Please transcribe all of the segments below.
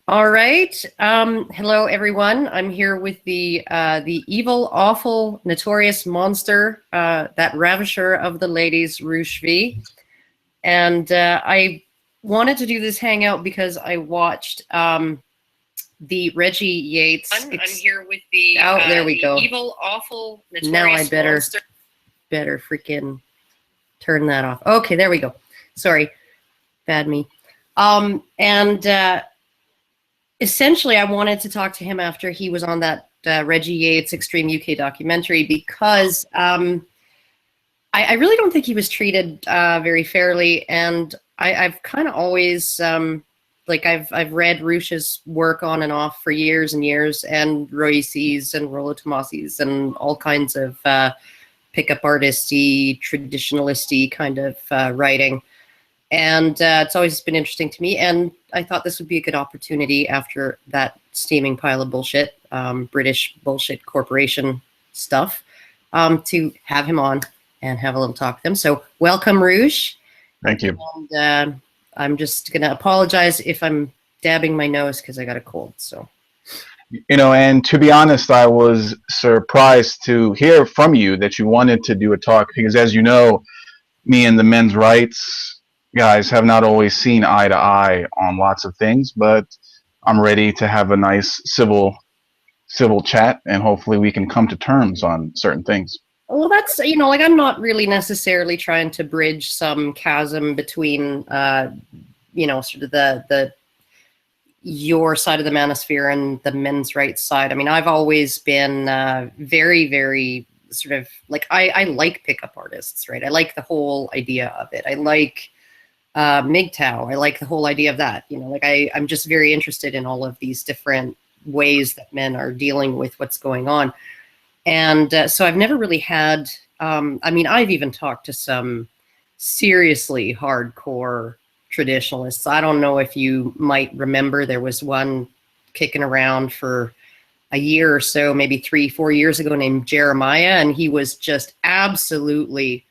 All right. Hello, everyone. I'm here with the evil, awful, notorious monster, that ravisher of the ladies, RooshV. And I wanted to do this hangout because I watched the Reggie Yates. I'm here with the there we go. Evil, awful, notorious now I monster. better freaking turn that off. Okay, there we go. Sorry, bad me. Essentially, I wanted to talk to him after he was on that Reggie Yates Extreme UK documentary because I really don't think he was treated very fairly, and I've kind of always I've read Roosh's work on and off for years and years, and Royce's and Rollo Tomasi's and all kinds of pickup artisty, traditionalisty kind of writing. And it's always been interesting to me. And I thought this would be a good opportunity after that steaming pile of bullshit, British bullshit corporation stuff, to have him on and have a little talk with him. So welcome, Roosh. Thank you. And I'm just going to apologize if I'm dabbing my nose because I got a cold. So, and to be honest, I was surprised to hear from you that you wanted to do a talk because, as you know, me and the men's rights guys have not always seen eye to eye on lots of things, but I'm ready to have a nice civil chat, and hopefully we can come to terms on certain things. Well, that's, I'm not really necessarily trying to bridge some chasm between, sort of the your side of the manosphere and the men's rights side. I mean, I've always been very, very sort of I like pickup artists, right? I like the whole idea of it. I like MGTOW. I like the whole idea of that. I'm just very interested in all of these different ways that men are dealing with what's going on. And so I've never really had, I've even talked to some seriously hardcore traditionalists. I don't know if you might remember, there was one kicking around for a year or so, maybe 3-4 years ago, named Jeremiah. And he was just absolutely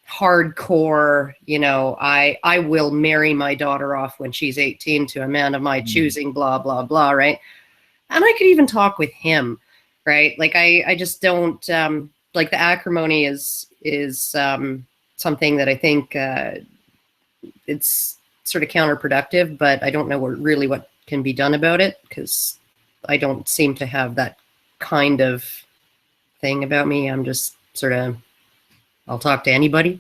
hardcore, I will marry my daughter off when she's 18 to a man of my choosing, blah, blah, blah, right? And I could even talk with him, right? I just don't, the acrimony is something that I think it's sort of counterproductive, but I don't know really what can be done about it because I don't seem to have that kind of thing about me. I'm just sort of, I'll talk to anybody.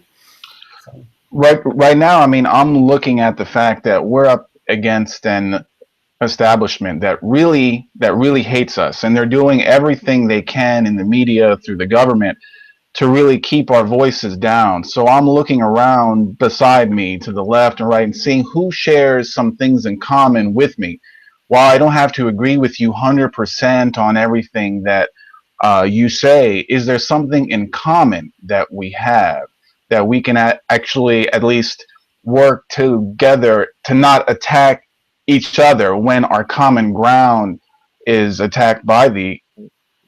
So. Right now, I'm looking at the fact that we're up against an establishment that really hates us, and they're doing everything they can in the media, through the government, to really keep our voices down. So I'm looking around beside me to the left and right and seeing who shares some things in common with me. While I don't have to agree with you 100% on everything that you say, is there something in common that we have that we can actually at least work together to not attack each other when our common ground is attacked by the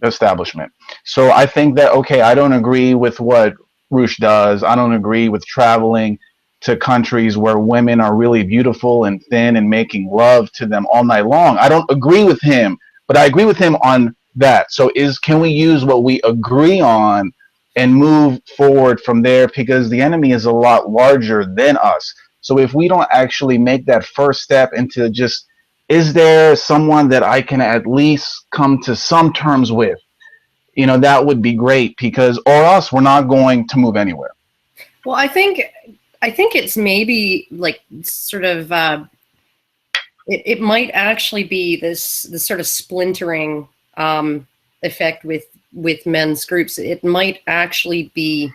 establishment? So I think that, okay, I don't agree with what Roosh does. I don't agree with traveling to countries where women are really beautiful and thin and making love to them all night long. I don't agree with him, but I agree with him on that. So can we use what we agree on and move forward from there? Because the enemy is a lot larger than us. So if we don't actually make that first step into just, is there someone that I can at least come to some terms with? That would be great, because or else we're not going to move anywhere. Well, I think it's maybe sort of it might actually be this sort of splintering effect with men's groups. It might actually be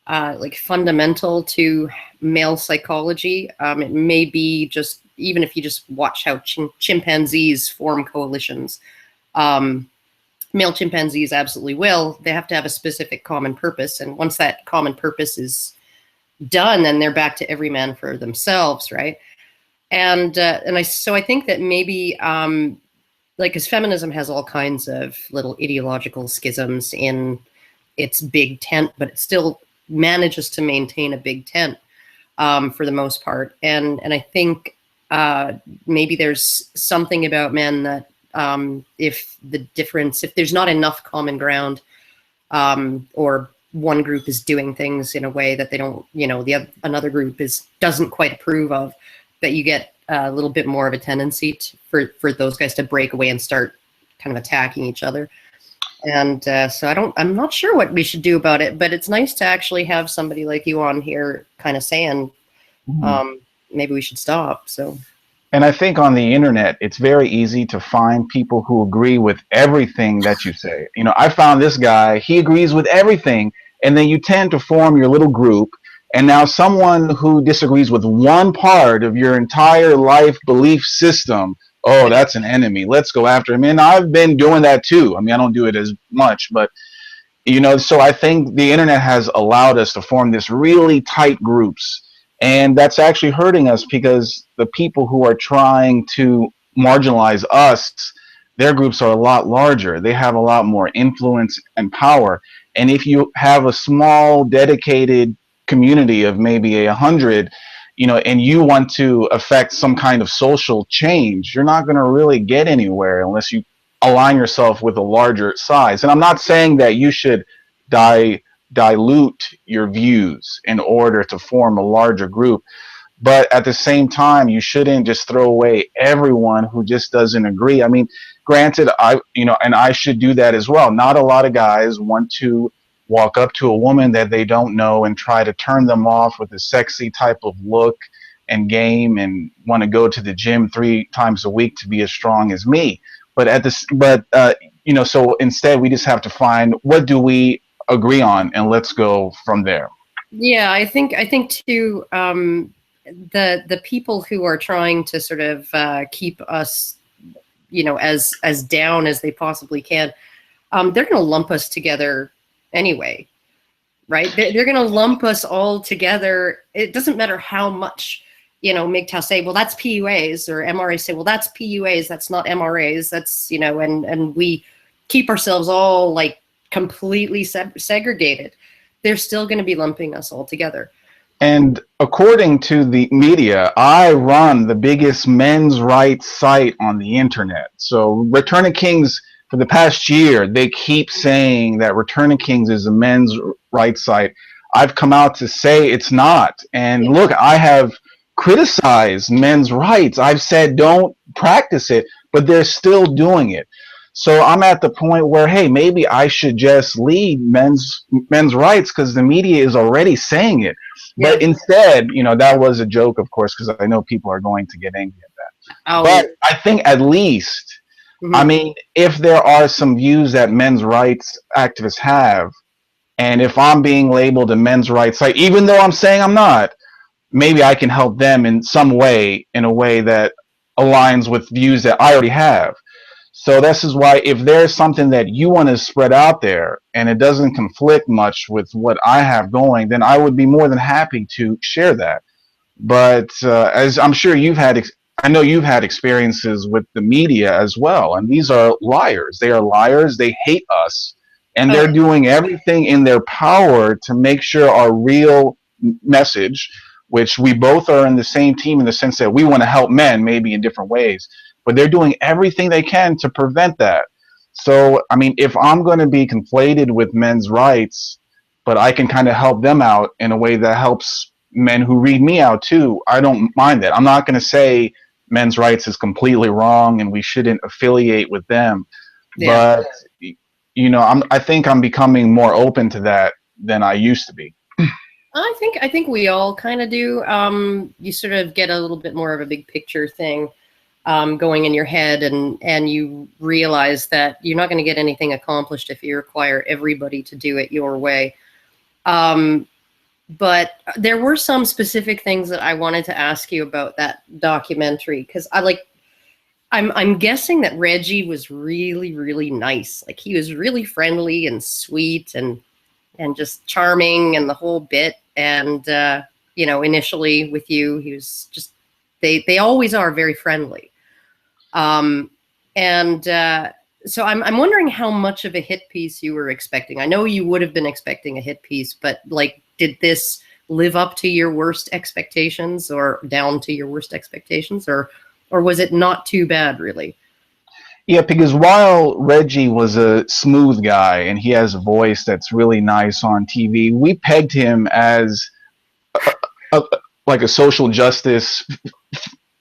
fundamental to male psychology. It may be just, even if you just watch how chimpanzees form coalitions, male chimpanzees absolutely will. They have to have a specific common purpose, and once that common purpose is done, then they're back to every man for themselves, right? And I think that maybe because feminism has all kinds of little ideological schisms in its big tent, but it still manages to maintain a big tent for the most part. And I think maybe there's something about men that if there's not enough common ground, or one group is doing things in a way that they don't, another group doesn't quite approve of, that you get a little bit more of a tendency for those guys to break away and start kind of attacking each other. And so I'm not sure what we should do about it, but it's nice to actually have somebody like you on here kind of saying, maybe we should stop. So. And I think on the internet, it's very easy to find people who agree with everything that you say. I found this guy, he agrees with everything. And then you tend to form your little group. And now someone who disagrees with one part of your entire life belief system, oh, that's an enemy. Let's go after him. And I've been doing that too. I mean, I don't do it as much, but, so I think the internet has allowed us to form this really tight groups. And that's actually hurting us, because the people who are trying to marginalize us, their groups are a lot larger. They have a lot more influence and power. And if you have a small, dedicated community of maybe 100, and you want to affect some kind of social change, you're not going to really get anywhere unless you align yourself with a larger size. And I'm not saying that you should dilute your views in order to form a larger group, but at the same time, you shouldn't just throw away everyone who just doesn't agree. I mean, granted, and I should do that as well. Not a lot of guys want to walk up to a woman that they don't know and try to turn them off with a sexy type of look and game, and want to go to the gym 3 times a week to be as strong as me. So instead, we just have to find, what do we agree on, and let's go from there. Yeah, I think too, the people who are trying to sort of keep us, as down as they possibly can, they're going to lump us together anyway, right? They're going to lump us all together. It doesn't matter how much, MGTOW say, well, that's PUAs, or MRAs say, well, that's PUAs, that's not MRAs, that's, and we keep ourselves all like completely segregated. They're still going to be lumping us all together. And according to the media, I run the biggest men's rights site on the internet. So Return of Kings, for the past year, they keep saying that Return of Kings is a men's rights site. I've come out to say it's not. And look, I have criticized men's rights. I've said don't practice it, but they're still doing it. So I'm at the point where, hey, maybe I should just lead men's rights, because the media is already saying it. Yeah. But instead, that was a joke, of course, because I know people are going to get angry at that. Oh. But I think at least, I mean, if there are some views that men's rights activists have, and if I'm being labeled a men's rights site, even though I'm saying I'm not, maybe I can help them in some way, in a way that aligns with views that I already have. So this is why, if there's something that you want to spread out there and it doesn't conflict much with what I have going, then I would be more than happy to share that. But as I'm sure I know you've had experiences with the media as well, and these are liars. They are liars. They hate us, and they're doing everything in their power to make sure our real message, which we both are in the same team in the sense that we want to help men, maybe in different ways, but they're doing everything they can to prevent that. So, I mean, if I'm going to be conflated with men's rights, but I can kind of help them out in a way that helps men who read me out too, I don't mind that. I'm not going to say men's rights is completely wrong and we shouldn't affiliate with them. Yeah. But, I think I'm becoming more open to that than I used to be. I think we all kind of do. You sort of get a little bit more of a big picture thing going in your head, and you realize that you're not going to get anything accomplished if you require everybody to do it your way. But there were some specific things that I wanted to ask you about that documentary, because I'm guessing that Reggie was really, really nice. Like, he was really friendly and sweet and just charming and the whole bit. And initially with you, he was just, they always are very friendly. So I'm wondering how much of a hit piece you were expecting. I know you would have been expecting a hit piece, but like, did this live up to your worst expectations or down to your worst expectations, or was it not too bad, really? Yeah, because while Reggie was a smooth guy and he has a voice that's really nice on TV, we pegged him as a, like a social justice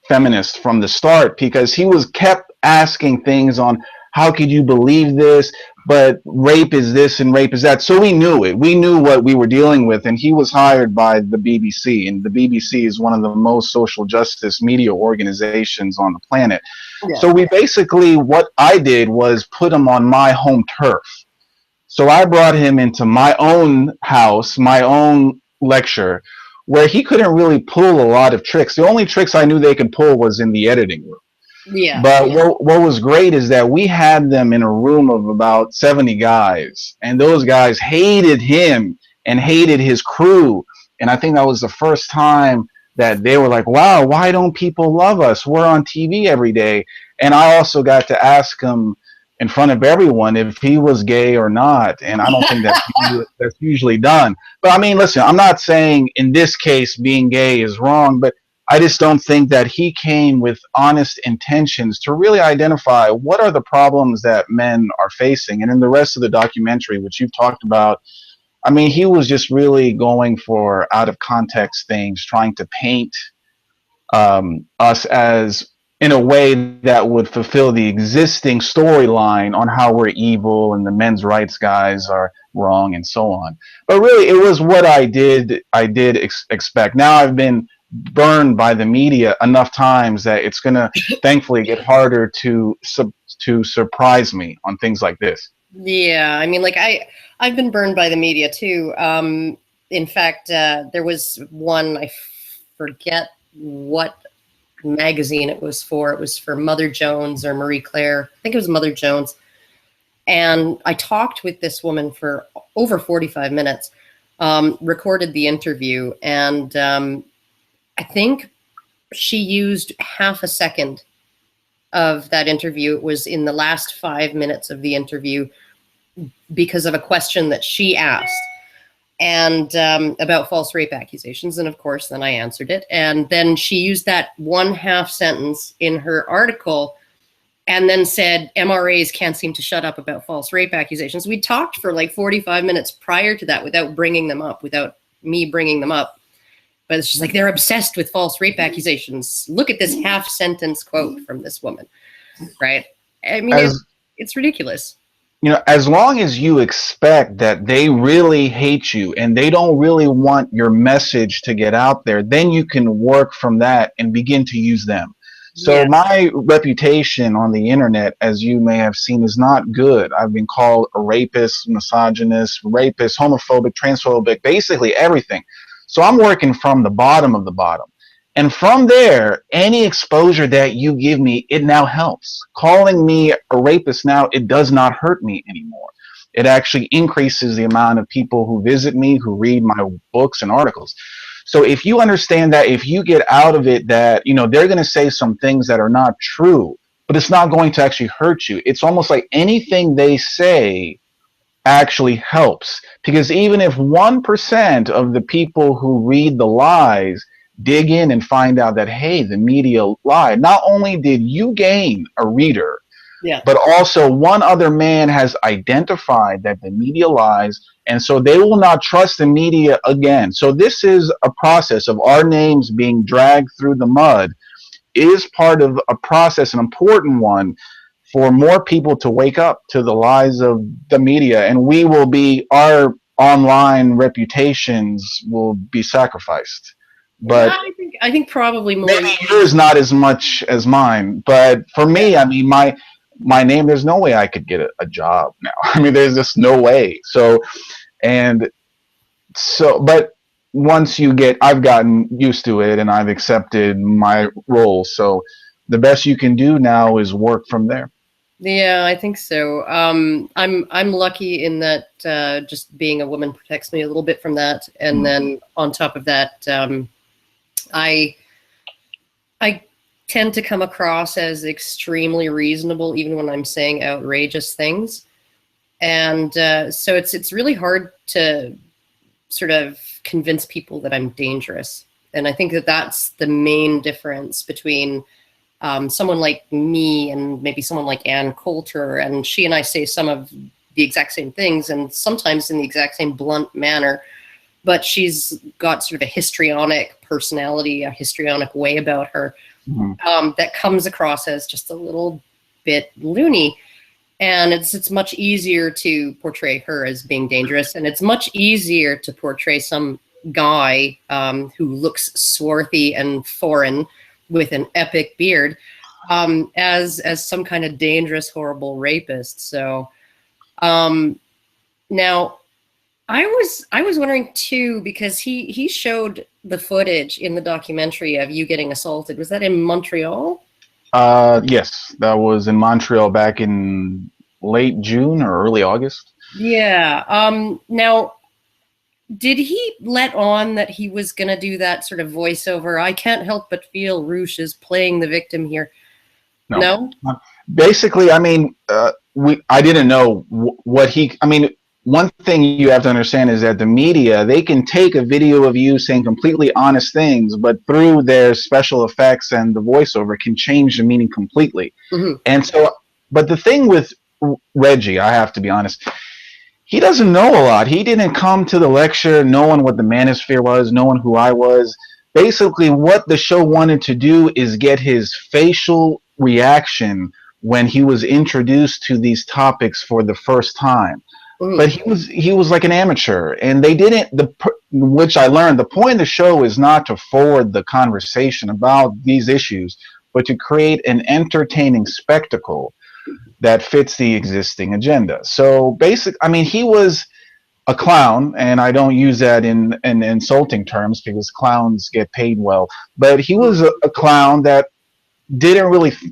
feminist from the start because he was kept asking things on how could you believe this, but rape is this and rape is that. So we knew it. We knew what we were dealing with, and he was hired by the BBC, and the BBC is one of the most social justice media organizations on the planet. Yeah. So we basically, what I did was put him on my home turf. So I brought him into my own house, my own lecture, where he couldn't really pull a lot of tricks. The only tricks I knew they could pull was in the editing room. Yeah. But what was great is that we had them in a room of about 70 guys, and those guys hated him and hated his crew. And I think that was the first time that they were like, wow, why don't people love us? We're on TV every day. And I also got to ask him in front of everyone if he was gay or not. And I don't think that's usually done. But I mean, listen, I'm not saying in this case being gay is wrong, but I just don't think that he came with honest intentions to really identify what are the problems that men are facing. And in the rest of the documentary, which you've talked about, I mean, he was just really going for out of context things, trying to paint us as in a way that would fulfill the existing storyline on how we're evil and the men's rights guys are wrong and so on. But really, it was what I did expect. Now I've been burned by the media enough times that it's going to thankfully get harder to surprise me on things like this. Yeah, I mean, like I've been burned by the media too. In fact, there was one, I forget what magazine it was for. It was for Mother Jones or Marie Claire. I think it was Mother Jones. And I talked with this woman for over 45 minutes, recorded the interview, and I think she used half a second of that interview. It was in the last 5 minutes of the interview because of a question that she asked and about false rape accusations. And of course, then I answered it. And then she used that one half sentence in her article and then said, MRAs can't seem to shut up about false rape accusations. We talked for like 45 minutes prior to that without bringing them up, without me bringing them up. But it's just like, they're obsessed with false rape accusations. Look at this half sentence quote from this woman, right? I mean, it's ridiculous. You know, as long as you expect that they really hate you and they don't really want your message to get out there, then you can work from that and begin to use them. So Yeah. my reputation on the internet, as you may have seen, is not good. I've been called a rapist, misogynist, homophobic, transphobic, basically everything. So I'm working from the bottom of the bottom. And from there, any exposure that you give me, it now helps. Calling me a rapist now, it does not hurt me anymore. It actually increases the amount of people who visit me, who read my books and articles. So if you understand that, if you get out of it that, you know, they're going to say some things that are not true, but it's not going to actually hurt you. It's almost like anything they say actually helps. Because even if 1% of the people who read the lies dig in and find out that, hey, the media lied, not only did you gain a reader, Yeah. but also one other man has identified that the media lies, and so they will not trust the media again. So this is a process of our names being dragged through the mud, is part of a process, an important one, for more people to wake up to the lies of the media, and our online reputations will be sacrificed. But yeah, I think probably more. maybe yours not as much as mine. But for me, I mean, my name, there's no way I could get a job now. I mean, there's just no way. But once I've gotten used to it and I've accepted my role. So the best you can do now is work from there. Yeah, I think so. I'm lucky in that just being a woman protects me a little bit from that. And then on top of that, I tend to come across as extremely reasonable, even when I'm saying outrageous things. And so it's really hard to sort of convince people that I'm dangerous. And I think that that's the main difference between someone like me and maybe someone like Ann Coulter. And she and I say some of the exact same things, and sometimes in the exact same blunt manner. But she's got sort of a histrionic personality, a histrionic way about her that comes across as just a little bit loony. And it's much easier to portray her as being dangerous, and it's much easier to portray some guy who looks swarthy and foreign with an epic beard as some kind of dangerous, horrible rapist. So now I was wondering too, because he showed the footage in the documentary of you getting assaulted. Was that in Montreal? Yes, that was in Montreal back in late June or early August. Yeah. Now, did he let on that he was going to do that sort of voiceover? I can't help but feel Roosh is playing the victim here. No? Basically, I mean, I didn't know what he. I mean, one thing you have to understand is that the media, they can take a video of you saying completely honest things, but through their special effects and the voiceover can change the meaning completely. And so, but the thing with Reggie, I have to be honest, he doesn't know a lot. He didn't come to the lecture knowing what the manosphere was, knowing who I was. Basically, what the show wanted to do is get his facial reaction when he was introduced to these topics for the first time. But he was like an amateur, and they didn't. Which I learned, the point of the show is not to forward the conversation about these issues, but to create an entertaining spectacle that fits the existing agenda. So I mean, he was a clown, and I don't use that in insulting terms because clowns get paid well. But he was a clown that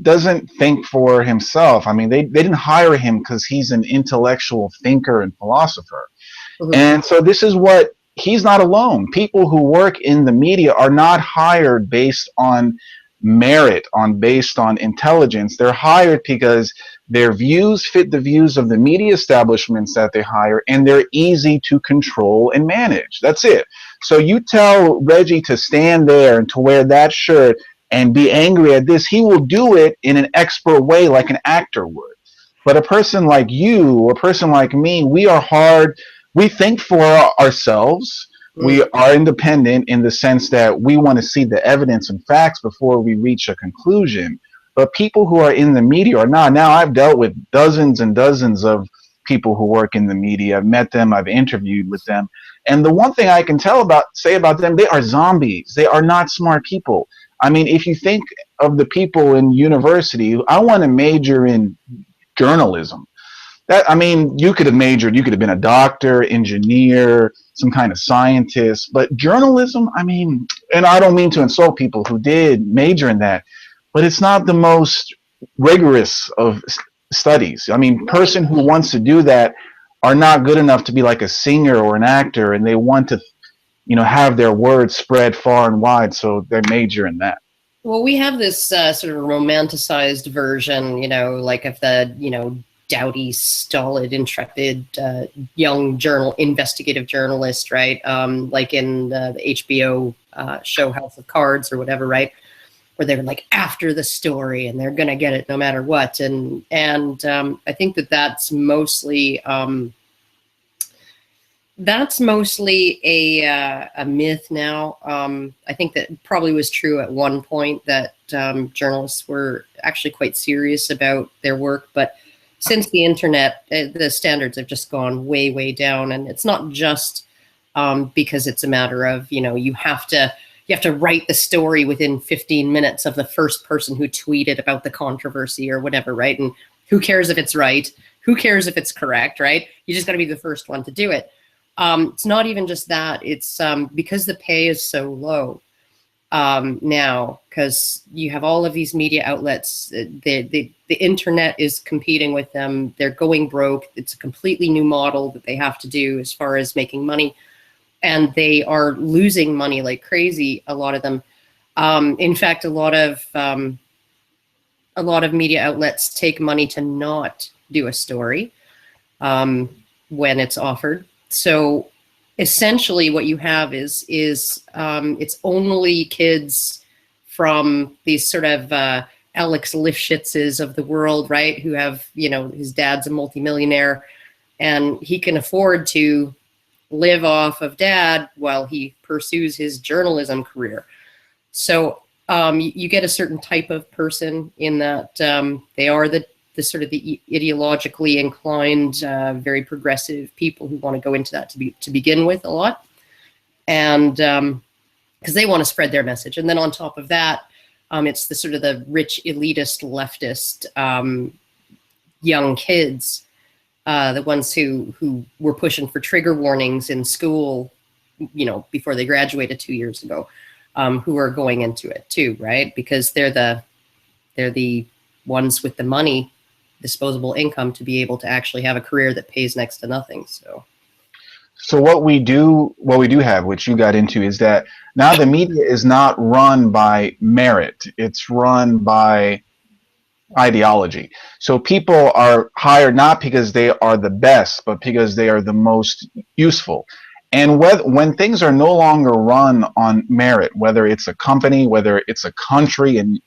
doesn't think for himself. I mean, they didn't hire him because he's an intellectual thinker and philosopher. And so this is what, he's not alone. People who work in the media are not hired based on merit, based on intelligence. They're hired because their views fit the views of the media establishments that they hire, and they're easy to control and manage. That's it. So you tell Reggie to stand there and to wear that shirt and be angry at this, he will do it in an expert way like an actor would. But a person like you, or a person like me, we are hard. We think for ourselves. We are independent in the sense that we want to see the evidence and facts before we reach a conclusion. But people who are in the media are not. Now, I've dealt with dozens and dozens of people who work in the media. I've met them. I've interviewed with them. And the one thing I can say about them, they are zombies. They are not smart people. I mean, if you think of the people in university, I want to major in journalism. I mean, you could have majored, you could have been a doctor, engineer, some kind of scientist, but journalism, I mean, and I don't mean to insult people who did major in that, but it's not the most rigorous of studies. I mean, person who wants to do that are not good enough to be like a singer or an actor, and they want to have their words spread far and wide, so they major in that. Well, we have this sort of romanticized version, like of the, dowdy, stolid, intrepid, young investigative journalist, right? Like in the HBO show House of Cards or whatever, right? Where they're like after the story and they're gonna get it no matter what. And I think that's mostly a myth now. I think that probably was true at one point, that journalists were actually quite serious about their work, but since the internet, the standards have just gone way, way down. And it's not just because it's a matter of, you have to write the story within 15 minutes of the first person who tweeted about the controversy or whatever, right? And who cares if it's right? Who cares if it's correct, right? You just got to be the first one to do it. It's not even just that. It's because the pay is so low now, because you have all of these media outlets. The internet is competing with them. They're going broke. It's a completely new model that they have to do as far as making money. And they are losing money like crazy, a lot of them. In fact, a lot of media outlets take money to not do a story when it's offered. So essentially what you have is it's only kids from these sort of Alex Lifshitzes of the world, right? Who have, you know, his dad's a multimillionaire and he can afford to live off of dad while he pursues his journalism career. So you get a certain type of person in that they are the sort of the ideologically inclined, very progressive people who want to go into that to begin with a lot, and because they want to spread their message. And then on top of that, it's the sort of the rich elitist leftist young kids, the ones who were pushing for trigger warnings in school, you know, before they graduated 2 years ago, who are going into it too, right? Because they're the ones with the money, disposable income, to be able to actually have a career that pays next to nothing. So what we do have, which you got into, is that now the media is not run by merit. It's run by ideology. So people are hired not because they are the best, but because they are the most useful. And when things are no longer run on merit, whether it's a company, whether it's a country and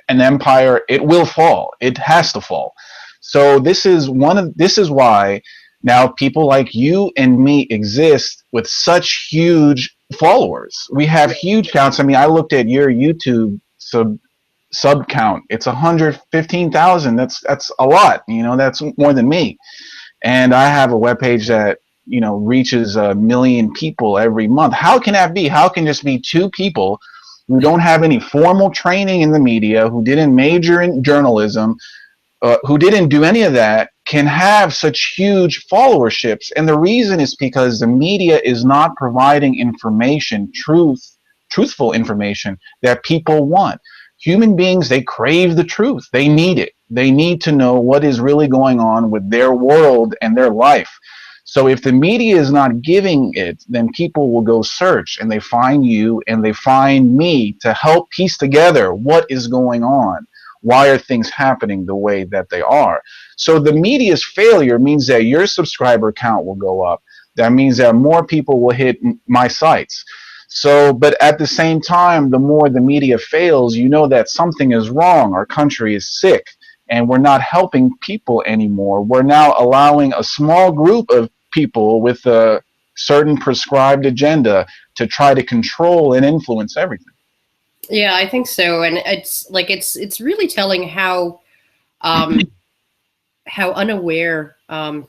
an empire, it will fall. It has to fall. So this is why now people like you and me exist with such huge followers. We have huge counts. I mean, I looked at your YouTube sub count. It's 115,000. That's a lot. You know, that's more than me. And I have a webpage that, you know, reaches 1 million people every month. How can that be? How can just be two people who don't have any formal training in the media, who didn't major in journalism, who didn't do any of that, can have such huge followerships? And the reason is because the media is not providing information, truthful information that people want. Human beings, they crave the truth. They need it. They need to know what is really going on with their world and their life. So if the media is not giving it, then people will go search, and they find you and they find me to help piece together what is going on. Why are things happening the way that they are? So the media's failure means that your subscriber count will go up. That means that more people will hit my sites. So, but at the same time, the more the media fails, you know that something is wrong. Our country is sick, and we're not helping people anymore. We're now allowing a small group of people with a certain prescribed agenda to try to control and influence everything. Yeah, I think so. And it's like it's really telling how unaware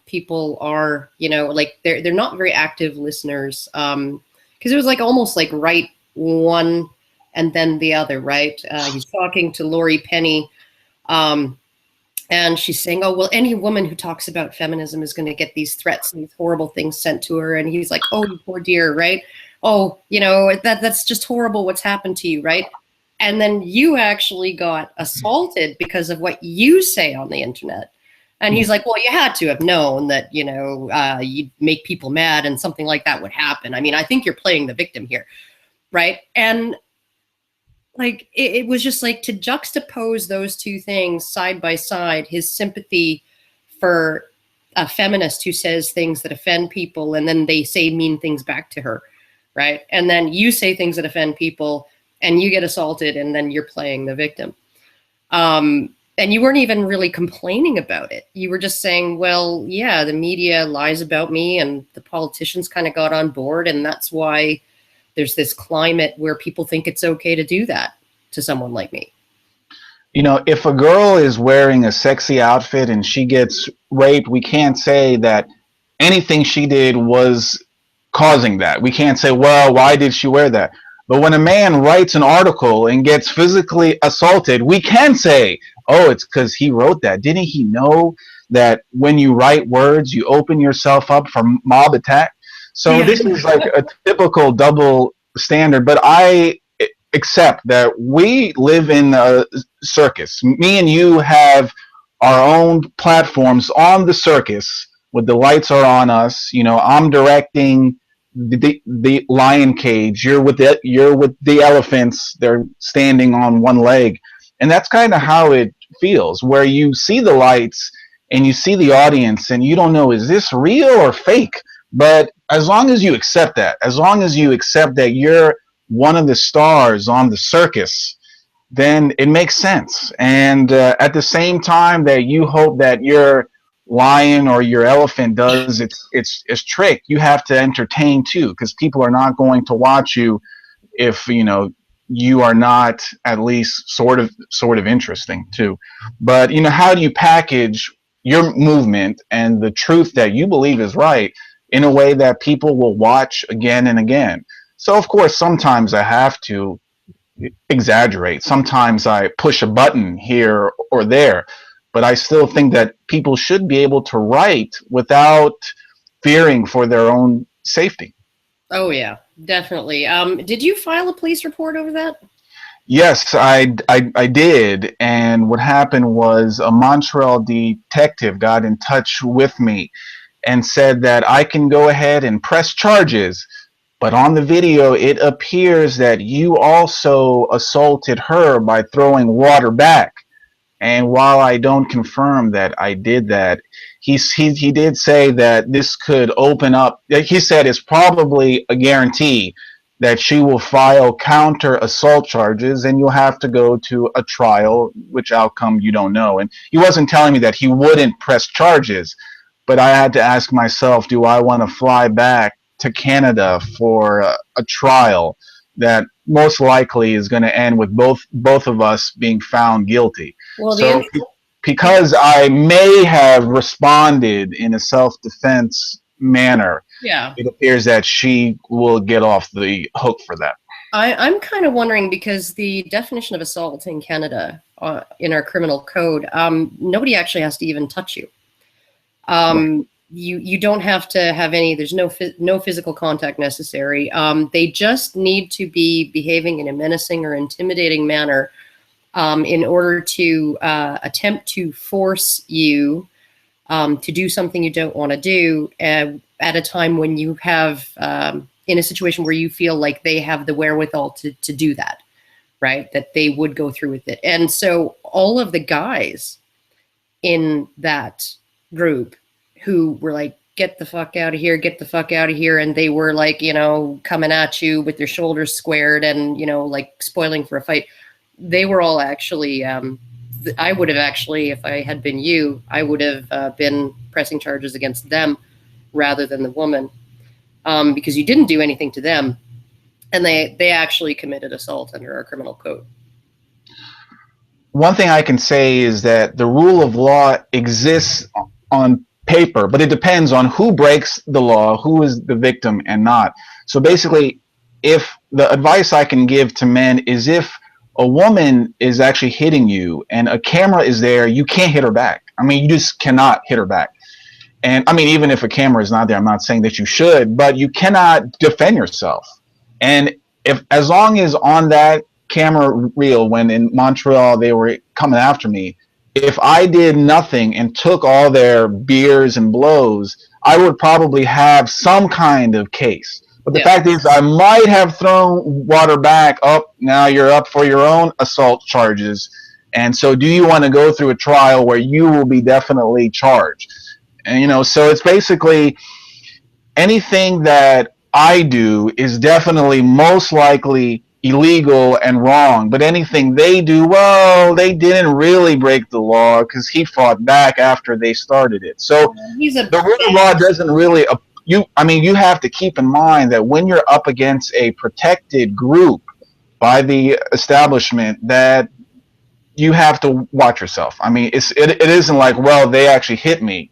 people are, you know, like they're not very active listeners. Because it was like almost like right one and then the other, right? He's talking to Lori Penny, and she's saying, oh, well, any woman who talks about feminism is going to get these threats and these horrible things sent to her. And he's like, oh, you poor dear, right? Oh, you know, that's just horrible what's happened to you, right? And then you actually got assaulted because of what you say on the internet. And he's like, well, you had to have known that, you know, you'd make people mad and something like that would happen. I mean, I think you're playing the victim here, right? And like, it was just like to juxtapose those two things side by side, his sympathy for a feminist who says things that offend people and then they say mean things back to her, right? And then you say things that offend people and you get assaulted and then you're playing the victim. And you weren't even really complaining about it. You were just saying, well, yeah, the media lies about me and the politicians kind of got on board. And that's why there's this climate where people think it's okay to do that to someone like me. You know, if a girl is wearing a sexy outfit and she gets raped, we can't say that anything she did was causing that. We can't say, well, why did she wear that? But when a man writes an article and gets physically assaulted, we can say, oh, it's because he wrote that. Didn't he know that when you write words, you open yourself up for mob attack? So yeah. This is like a typical double standard. But I accept that we live in a circus. Me and you have our own platforms on the circus with the lights are on us. You know, I'm directing the lion cage. You're with the elephants. They're standing on one leg. And that's kind of how it feels, where you see the lights and you see the audience and you don't know, is this real or fake? But as long as you accept that, as long as you accept that you're one of the stars on the circus, then it makes sense. And at the same time that you hope that your lion or your elephant does its trick, you have to entertain too, because people are not going to watch you if you are not at least sort of interesting too. But how do you package your movement and the truth that you believe is right in a way that people will watch again and again? So of course sometimes I have to exaggerate. Sometimes I push a button here or there, but I still think that people should be able to write without fearing for their own safety. Oh yeah, definitely. Did you file a police report over that? Yes, I did. And what happened was a Montreal detective got in touch with me and said that I can go ahead and press charges. But on the video, it appears that you also assaulted her by throwing water back. And while I don't confirm that I did that, he did say that this could open up. He said it's probably a guarantee that she will file counter assault charges, and you'll have to go to a trial, which outcome you don't know. And he wasn't telling me that he wouldn't press charges, but I had to ask myself, do I want to fly back to Canada for a trial that most likely is going to end with both of us being found guilty? Well, So because I may have responded in a self-defense manner, yeah, it appears that she will get off the hook for that. I'm kind of wondering, because the definition of assault in Canada, in our criminal code, nobody actually has to even touch you. Right. You don't have to have any. There's no physical contact necessary. They just need to be behaving in a menacing or intimidating manner in order to attempt to force you to do something you don't want to do at a time when you have in a situation where you feel like they have the wherewithal to do that, right? That they would go through with it. And so all of the guys in that group who were like, get the fuck out of here, get the fuck out of here. And they were like, coming at you with their shoulders squared and, like spoiling for a fight. They were all actually, I would have actually, if I had been you, I would have been pressing charges against them rather than the woman, because you didn't do anything to them. And they actually committed assault under our criminal code. One thing I can say is that the rule of law exists on paper, but it depends on who breaks the law, who is the victim and not. So basically, if the advice I can give to men is, if a woman is actually hitting you and a camera is there, you can't hit her back. I mean, you just cannot hit her back. And I mean, even if a camera is not there, I'm not saying that you should, but you cannot defend yourself. And as long as on that camera reel, when in Montreal they were coming after me, if I did nothing and took all their beers and blows, I would probably have some kind of case. But the fact is, I might have thrown water back. Up, now you're up for your own assault charges. And so do you want to go through a trial where you will be definitely charged? And, so it's basically anything that I do is definitely most likely illegal and wrong. But anything they do, well, they didn't really break the law because he fought back after they started it. So the rule of law doesn't really you have to keep in mind that when you're up against a protected group by the establishment, that you have to watch yourself. I mean, it isn't like, well, they actually hit me.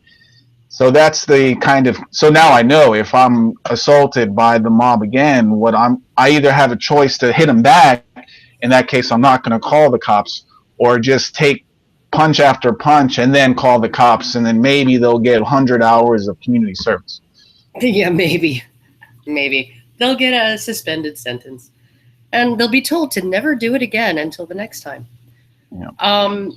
So that's the kind of, so now I know if I'm assaulted by the mob again, I either have a choice to hit them back. In that case, I'm not going to call the cops, or just take punch after punch and then call the cops, and then maybe they'll get 100 hours of community service. Yeah, maybe they'll get a suspended sentence, and they'll be told to never do it again until the next time. Yeah.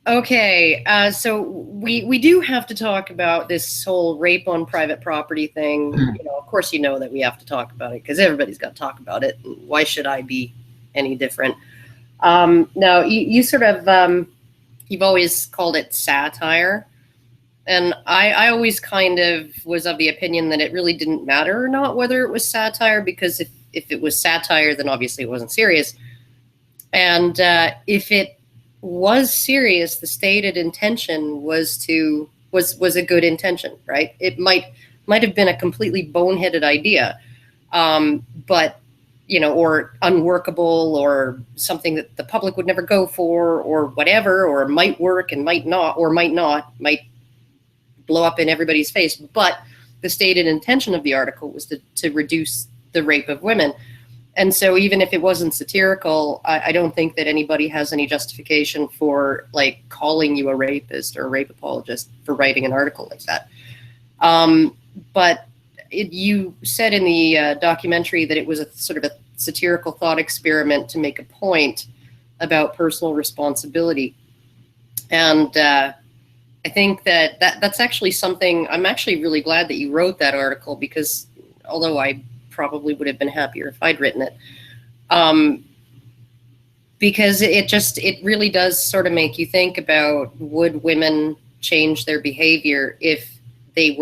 Okay, so we do have to talk about this whole rape on private property thing. Of course, that we have to talk about it because everybody's got to talk about it. Why should I be any different? Now, you sort of you've always called it satire. And I always kind of was of the opinion that it really didn't matter or not whether it was satire, because if it was satire, then obviously it wasn't serious. And if it was serious, the stated intention was a good intention, right? It might have been a completely boneheaded idea, but or unworkable, or something that the public would never go for, or whatever, or might work and might not, might blow up in everybody's face. But the stated intention of the article was to reduce the rape of women. And so even if it wasn't satirical, I don't think that anybody has any justification for like calling you a rapist or a rape apologist for writing an article like that. But you said in the documentary that it was a sort of a satirical thought experiment to make a point about personal responsibility. And I think that's actually something, I'm actually really glad that you wrote that article, because although I probably would have been happier if I'd written it, because it really does sort of make you think about, would women change their behavior if they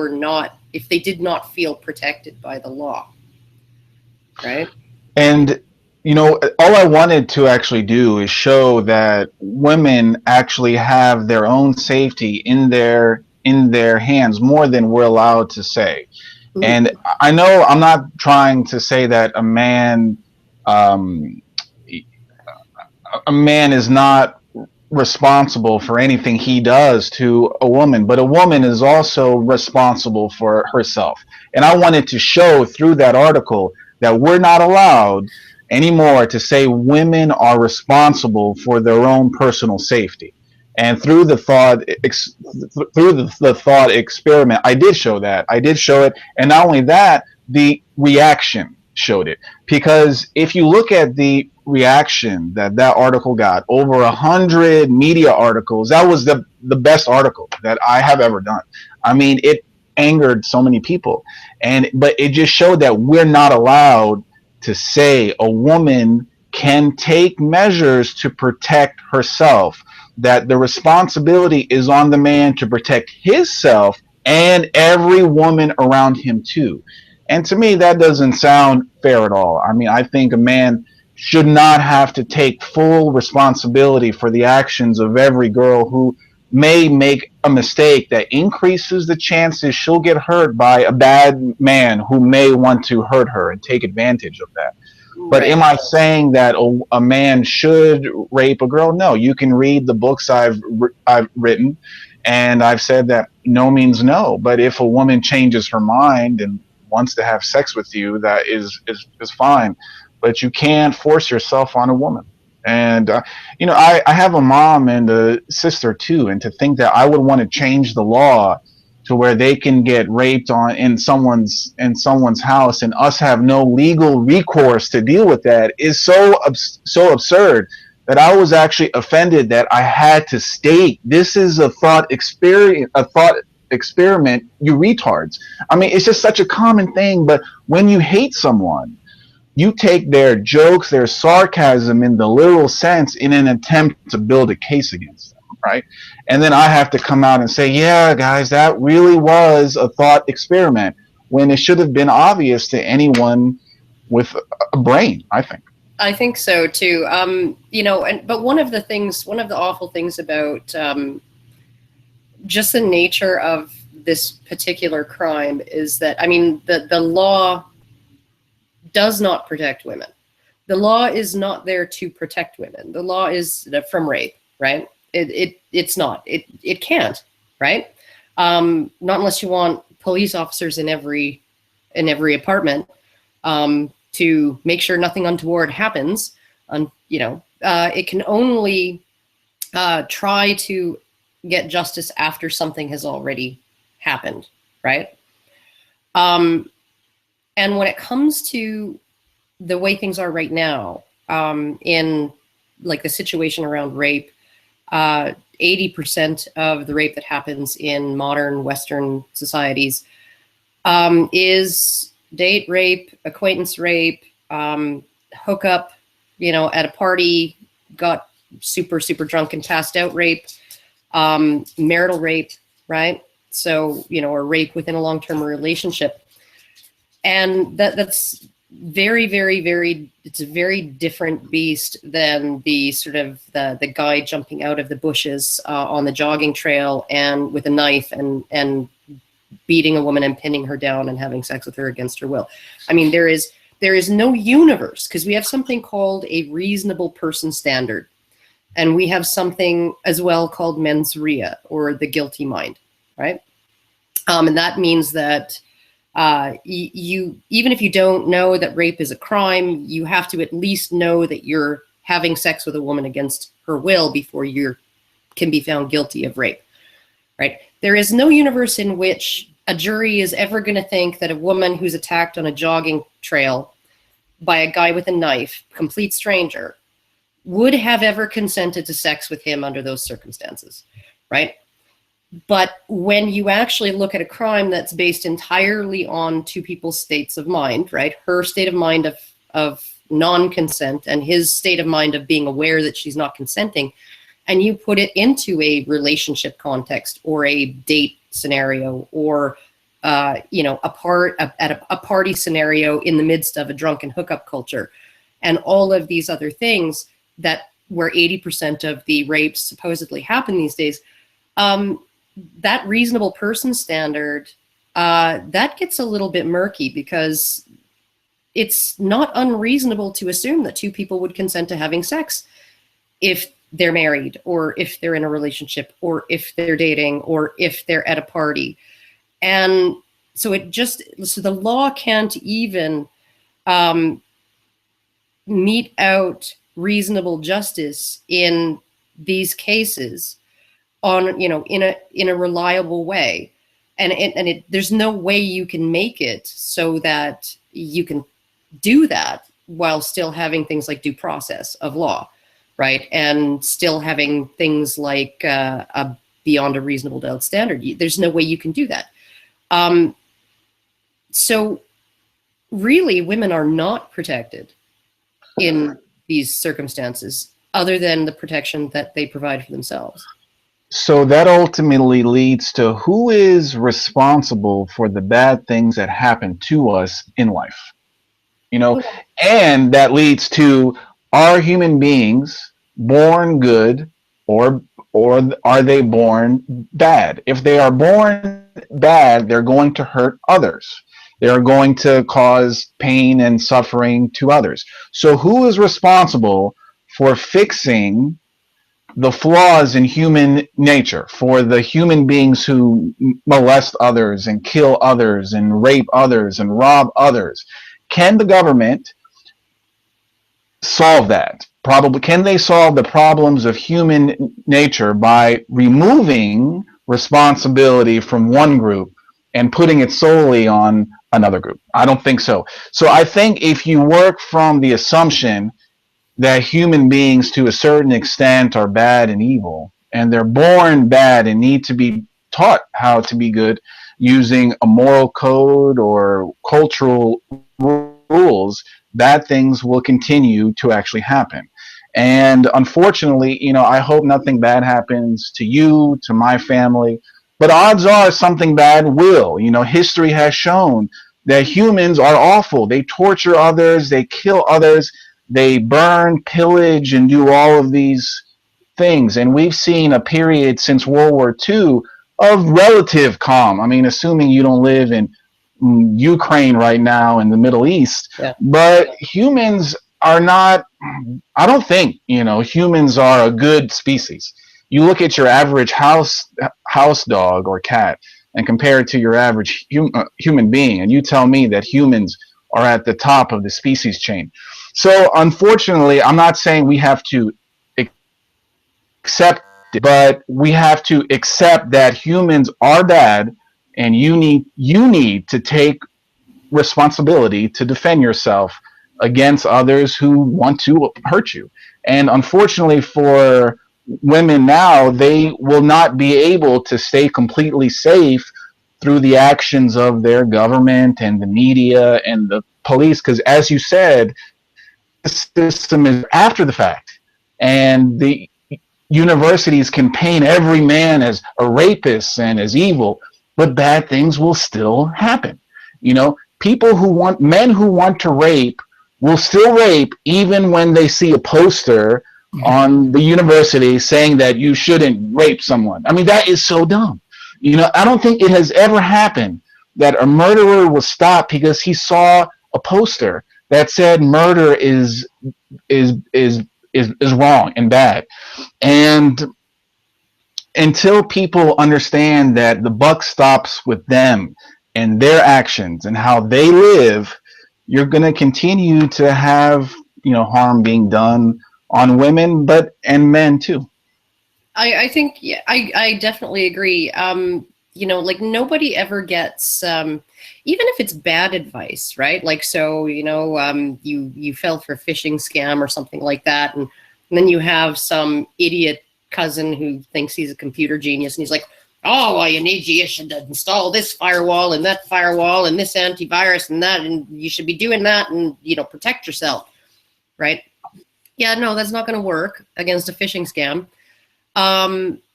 did not feel protected by the law, right? And all I wanted to actually do is show that women actually have their own safety in their hands more than we're allowed to say. Ooh. And I know I'm not trying to say that a man is not responsible for anything he does to a woman, but a woman is also responsible for herself. And I wanted to show through that article that we're not allowed anymore to say women are responsible for their own personal safety. And through the thought experiment, I did show that. I did show it. And not only that, the reaction showed it. Because if you look at the reaction that article got, over 100 media articles, that was the best article that I have ever done. I mean, it angered so many people. But it just showed that we're not allowed to say a woman can take measures to protect herself, that the responsibility is on the man to protect himself and every woman around him too. And to me, that doesn't sound fair at all. I mean, I think a man should not have to take full responsibility for the actions of every girl who may make a mistake that increases the chances she'll get hurt by a bad man who may want to hurt her and take advantage of that. But am I saying that a man should rape a girl? No. You can read the books I've written, and I've said that no means no. But if a woman changes her mind and wants to have sex with you, that is fine. But you can't force yourself on a woman. And I have a mom and a sister too, and to think that I would want to change the law to where they can get raped in someone's house and us have no legal recourse to deal with that is so absurd that I was actually offended that I had to state this is a thought experiment, you retards. I mean, it's just such a common thing, but when you hate someone, you take their jokes, their sarcasm in the literal sense in an attempt to build a case against them, right? And then I have to come out and say, yeah, guys, that really was a thought experiment, when it should have been obvious to anyone with a brain, I think. I think so too. But one of the awful things about just the nature of this particular crime is that, I mean, the law does not protect women. The law is not there to protect women. The law is from rape, right? It's not. It can't, right? Not unless you want police officers in every apartment to make sure nothing untoward happens. It can only try to get justice after something has already happened, right? And when it comes to the way things are right now, in like the situation around rape, 80% of the rape that happens in modern Western societies is date rape, acquaintance rape, hookup, at a party, got super, super drunk and passed out rape, marital rape, right? So, or rape within a long-term relationship. And that's very, very, very, it's a very different beast than the sort of the guy jumping out of the bushes on the jogging trail and with a knife and beating a woman and pinning her down and having sex with her against her will. I mean, there is no universe, because we have something called a reasonable person standard. And we have something as well called mens rea, or the guilty mind, right? And that means that you, even if you don't know that rape is a crime, you have to at least know that you're having sex with a woman against her will before you can be found guilty of rape, right? There is no universe in which a jury is ever going to think that a woman who's attacked on a jogging trail by a guy with a knife, complete stranger, would have ever consented to sex with him under those circumstances, right? But when you actually look at a crime that's based entirely on two people's states of mind, right? Her state of mind of non-consent and his state of mind of being aware that she's not consenting, and you put it into a relationship context or a date scenario, or a party scenario in the midst of a drunken hookup culture, and all of these other things that where 80% of the rapes supposedly happen these days, that reasonable person standard, that gets a little bit murky, because it's not unreasonable to assume that two people would consent to having sex if they're married, or if they're in a relationship, or if they're dating, or if they're at a party. And so the law can't even mete out reasonable justice in these cases on, in a reliable way. And there's no way you can make it so that you can do that while still having things like due process of law, right? And still having things like a beyond a reasonable doubt standard. There's no way you can do that. So really, women are not protected in these circumstances, other than the protection that they provide for themselves. So that ultimately leads to who is responsible for the bad things that happen to us in life, and that leads to, are human beings born good, or are they born bad? If they are born bad, they're going to hurt others. They're going to cause pain and suffering to others. So who is responsible for fixing the flaws in human nature, for the human beings who molest others and kill others and rape others and rob others? Can the government solve that? Probably. Can they solve the problems of human nature by removing responsibility from one group and putting it solely on another group? I don't think so. So I think if you work from the assumption that human beings to a certain extent are bad and evil, and they're born bad and need to be taught how to be good using a moral code or cultural rules, bad things will continue to actually happen. And unfortunately, I hope nothing bad happens to you, to my family, but odds are something bad will. History has shown that humans are awful. They torture others, they kill others, they burn, pillage, and do all of these things. And we've seen a period since World War II of relative calm. I mean, assuming you don't live in Ukraine right now in the Middle East, yeah. But humans are not, I don't think, humans are a good species. You look at your average house dog or cat and compare it to your average human being, and you tell me that humans are at the top of the species chain. So unfortunately, I'm not saying we have to accept it, but we have to accept that humans are bad, and you need to take responsibility to defend yourself against others who want to hurt you. And unfortunately for women now, they will not be able to stay completely safe through the actions of their government and the media and the police, because as you said, the system is after the fact, and the universities can paint every man as a rapist and as evil, but bad things will still happen. Men who want to rape will still rape even when they see a poster on the university saying that you shouldn't rape someone. I mean, that is so dumb. I don't think it has ever happened that a murderer will stop because he saw a poster that said murder is wrong and bad. And until people understand that the buck stops with them and their actions and how they live, you're going to continue to have, harm being done on women, and men too. I think, yeah, I definitely agree. Like nobody ever gets, even if it's bad advice, right? Like, so, you fell for a phishing scam or something like that. And then you have some idiot cousin who thinks he's a computer genius. And he's like, oh, well, you should install this firewall and that firewall and this antivirus and that. And you should be doing that and, protect yourself. Right. Yeah, no, that's not going to work against a phishing scam.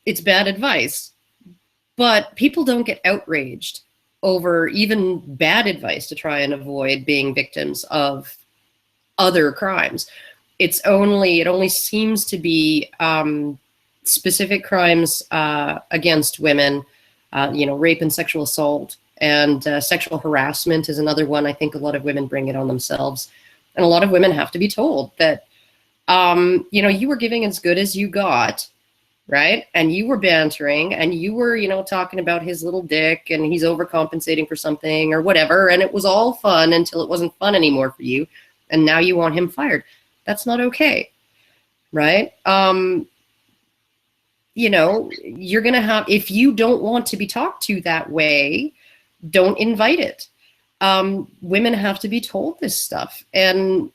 It's bad advice. But people don't get outraged over even bad advice to try and avoid being victims of other crimes. It only seems to be specific crimes against women, rape and sexual assault, and sexual harassment is another one. I think a lot of women bring it on themselves. And a lot of women have to be told that, you were giving as good as you got. Right. And you were bantering and you were, talking about his little dick and he's overcompensating for something or whatever. And it was all fun until it wasn't fun anymore for you. And now you want him fired. That's not okay. Right. You're going to have, if you don't want to be talked to that way, don't invite it. Women have to be told this stuff. And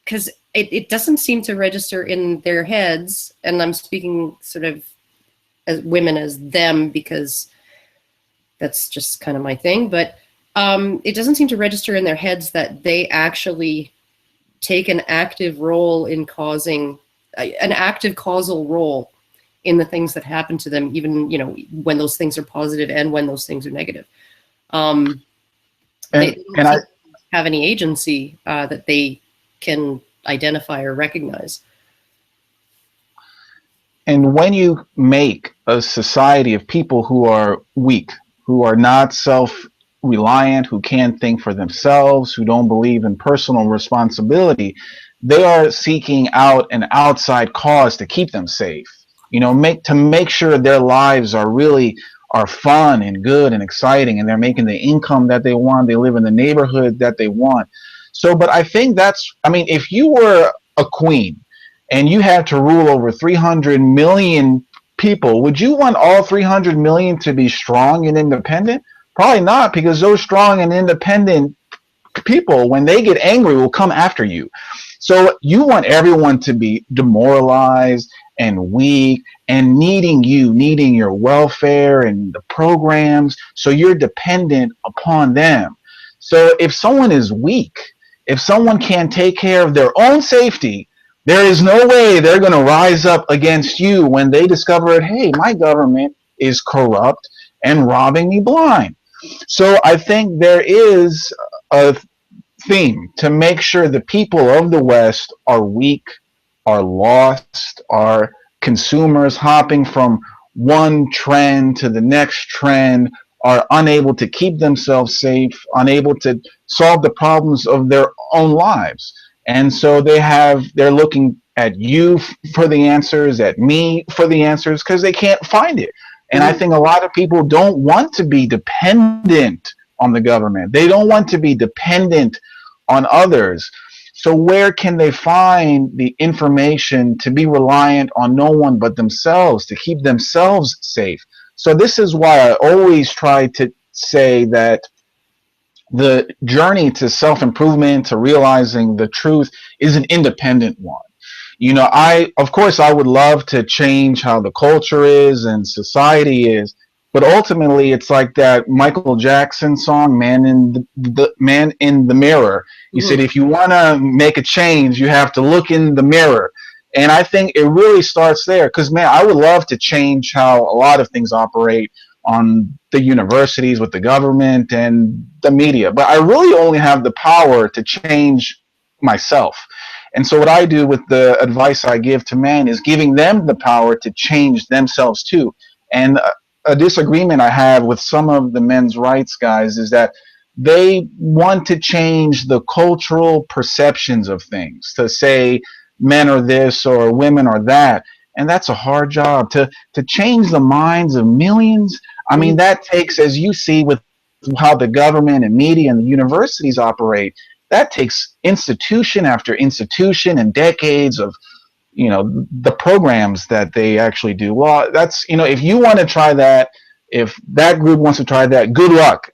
because it doesn't seem to register in their heads, and I'm speaking sort of as women as them because that's just kind of my thing, but it doesn't seem to register in their heads that they actually take an active role in causing an active causal role in the things that happen to them, even when those things are positive and when those things are negative. They don't have any agency that they can identify or recognize. And when you make a society of people who are weak, who are not self-reliant, who can't think for themselves, who don't believe in personal responsibility, they are seeking out an outside cause to keep them safe. To make sure their lives are fun and good and exciting, and they're making the income that they want, they live in the neighborhood that they want. So, but I think if you were a queen and you had to rule over 300 million people, would you want all 300 million to be strong and independent? Probably not, because those strong and independent people, when they get angry, will come after you. So you want everyone to be demoralized and weak and needing your welfare and the programs. So you're dependent upon them. So if someone is weak, if someone can't take care of their own safety, there is no way they're going to rise up against you when they discover, hey, my government is corrupt and robbing me blind. So I think there is a theme to make sure the people of the West are weak, are lost, are consumers hopping from one trend to the next trend, are unable to keep themselves safe, unable to solve the problems of their own lives. And so they're looking at you for the answers, at me for the answers, because they can't find it. And I think a lot of people don't want to be dependent on the government. They don't want to be dependent on others. So where can they find the information to be reliant on no one but themselves, to keep themselves safe? So this is why I always try to say that the journey to self-improvement, to realizing the truth, is an independent one. Of course, I would love to change how the culture is and society is, but ultimately it's like that Michael Jackson song, Man in the Mirror. He said, if you want to make a change, you have to look in the mirror. And I think it really starts there, because, man, I would love to change how a lot of things operate, on the universities, with the government and the media. But I really only have the power to change myself. And so what I do with the advice I give to men is giving them the power to change themselves too. And a disagreement I have with some of the men's rights guys is that they want to change the cultural perceptions of things, to say men are this or women are that. And that's a hard job to change the minds of millions. I mean, that takes, as you see with how the government and media and the universities operate, that takes institution after institution and decades of, the programs that they actually do. Well, that's, if you want to try that, if that group wants to try that, good luck.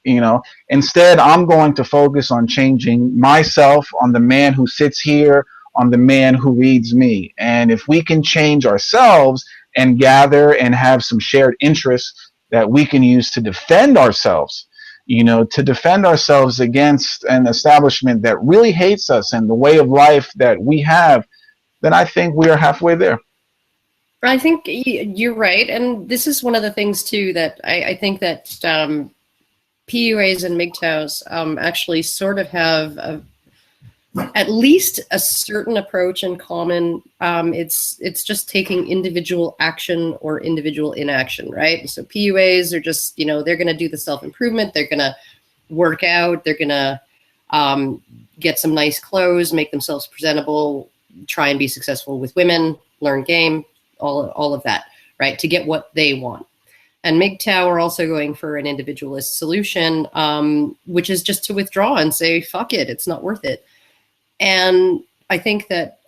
Instead, I'm going to focus on changing myself, on the man who sits here, on the man who reads me. And if we can change ourselves and gather and have some shared interests that we can use to defend ourselves, to defend ourselves against an establishment that really hates us and the way of life that we have, then I think we are halfway there. I think you're right. And this is one of the things, too, that I think that PUAs and MGTOWs actually sort of have at least a certain approach in common. It's just taking individual action or individual inaction, right? So PUAs are just, they're going to do the self-improvement. They're going to work out. They're going to get some nice clothes, make themselves presentable, try and be successful with women, learn game, all of that, right, to get what they want. And MGTOW are also going for an individualist solution, which is just to withdraw and say, fuck it, it's not worth it. And I think that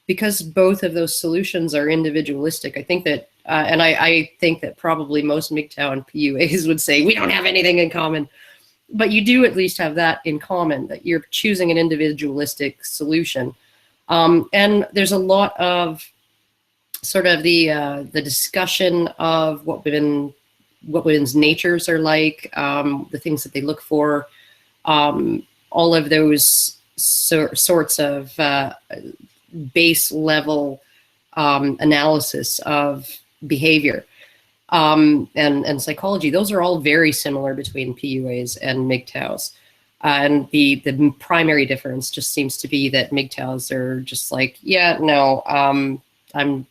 because both of those solutions are individualistic, I think that, and I think that probably most MGTOW and PUAs would say, we don't have anything in common. But you do at least have that in common, that you're choosing an individualistic solution. And there's a lot of sort of the discussion of what women's natures are like, the things that they look for, all of those sorts of base level analysis of behavior and psychology. Those are all very similar between PUAs and MGTOWs. And the primary difference just seems to be that MGTOWs are just like, yeah, no, I'm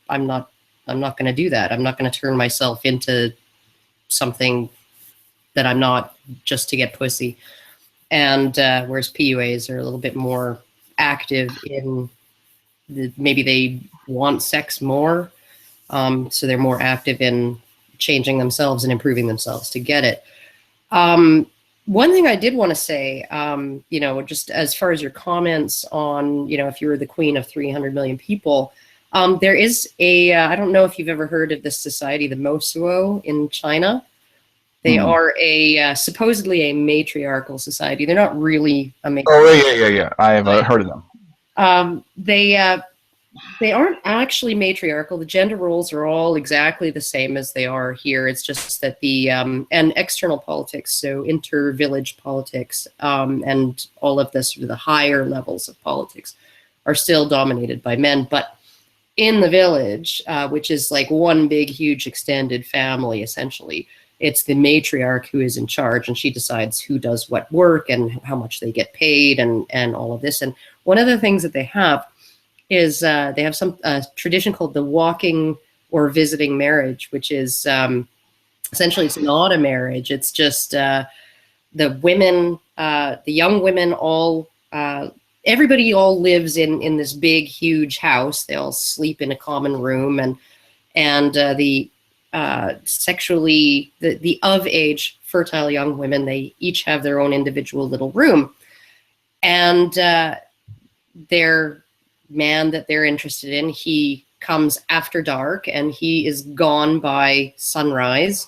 not going to do that. I'm not going to turn myself into something that I'm not just to get pussy. And whereas PUAs are a little bit more active in maybe they want sex more, so they're more active in changing themselves and improving themselves to get it. One thing I did want to say, just as far as your comments on, if you were the queen of 300 million people, there is I don't know if you've ever heard of this society, the Mosuo in China. They are supposedly a matriarchal society. They're not really a matriarchal. Oh, yeah. I have heard of them. They aren't actually matriarchal. The gender roles are all exactly the same as they are here. It's just that and external politics, so inter-village politics, and all of this, the higher levels of politics are still dominated by men. But in the village, which is like one big, huge extended family, essentially, it's the matriarch who is in charge, and she decides who does what work and how much they get paid and all of this. And one of the things that they have is they have some tradition called the walking or visiting marriage, which is essentially it's not a marriage. It's just the women, the young women, everybody all lives in this big, huge house. They all sleep in a common room, and the sexually the of age fertile young women, they each have their own individual little room, and their man that they're interested in, he comes after dark and he is gone by sunrise.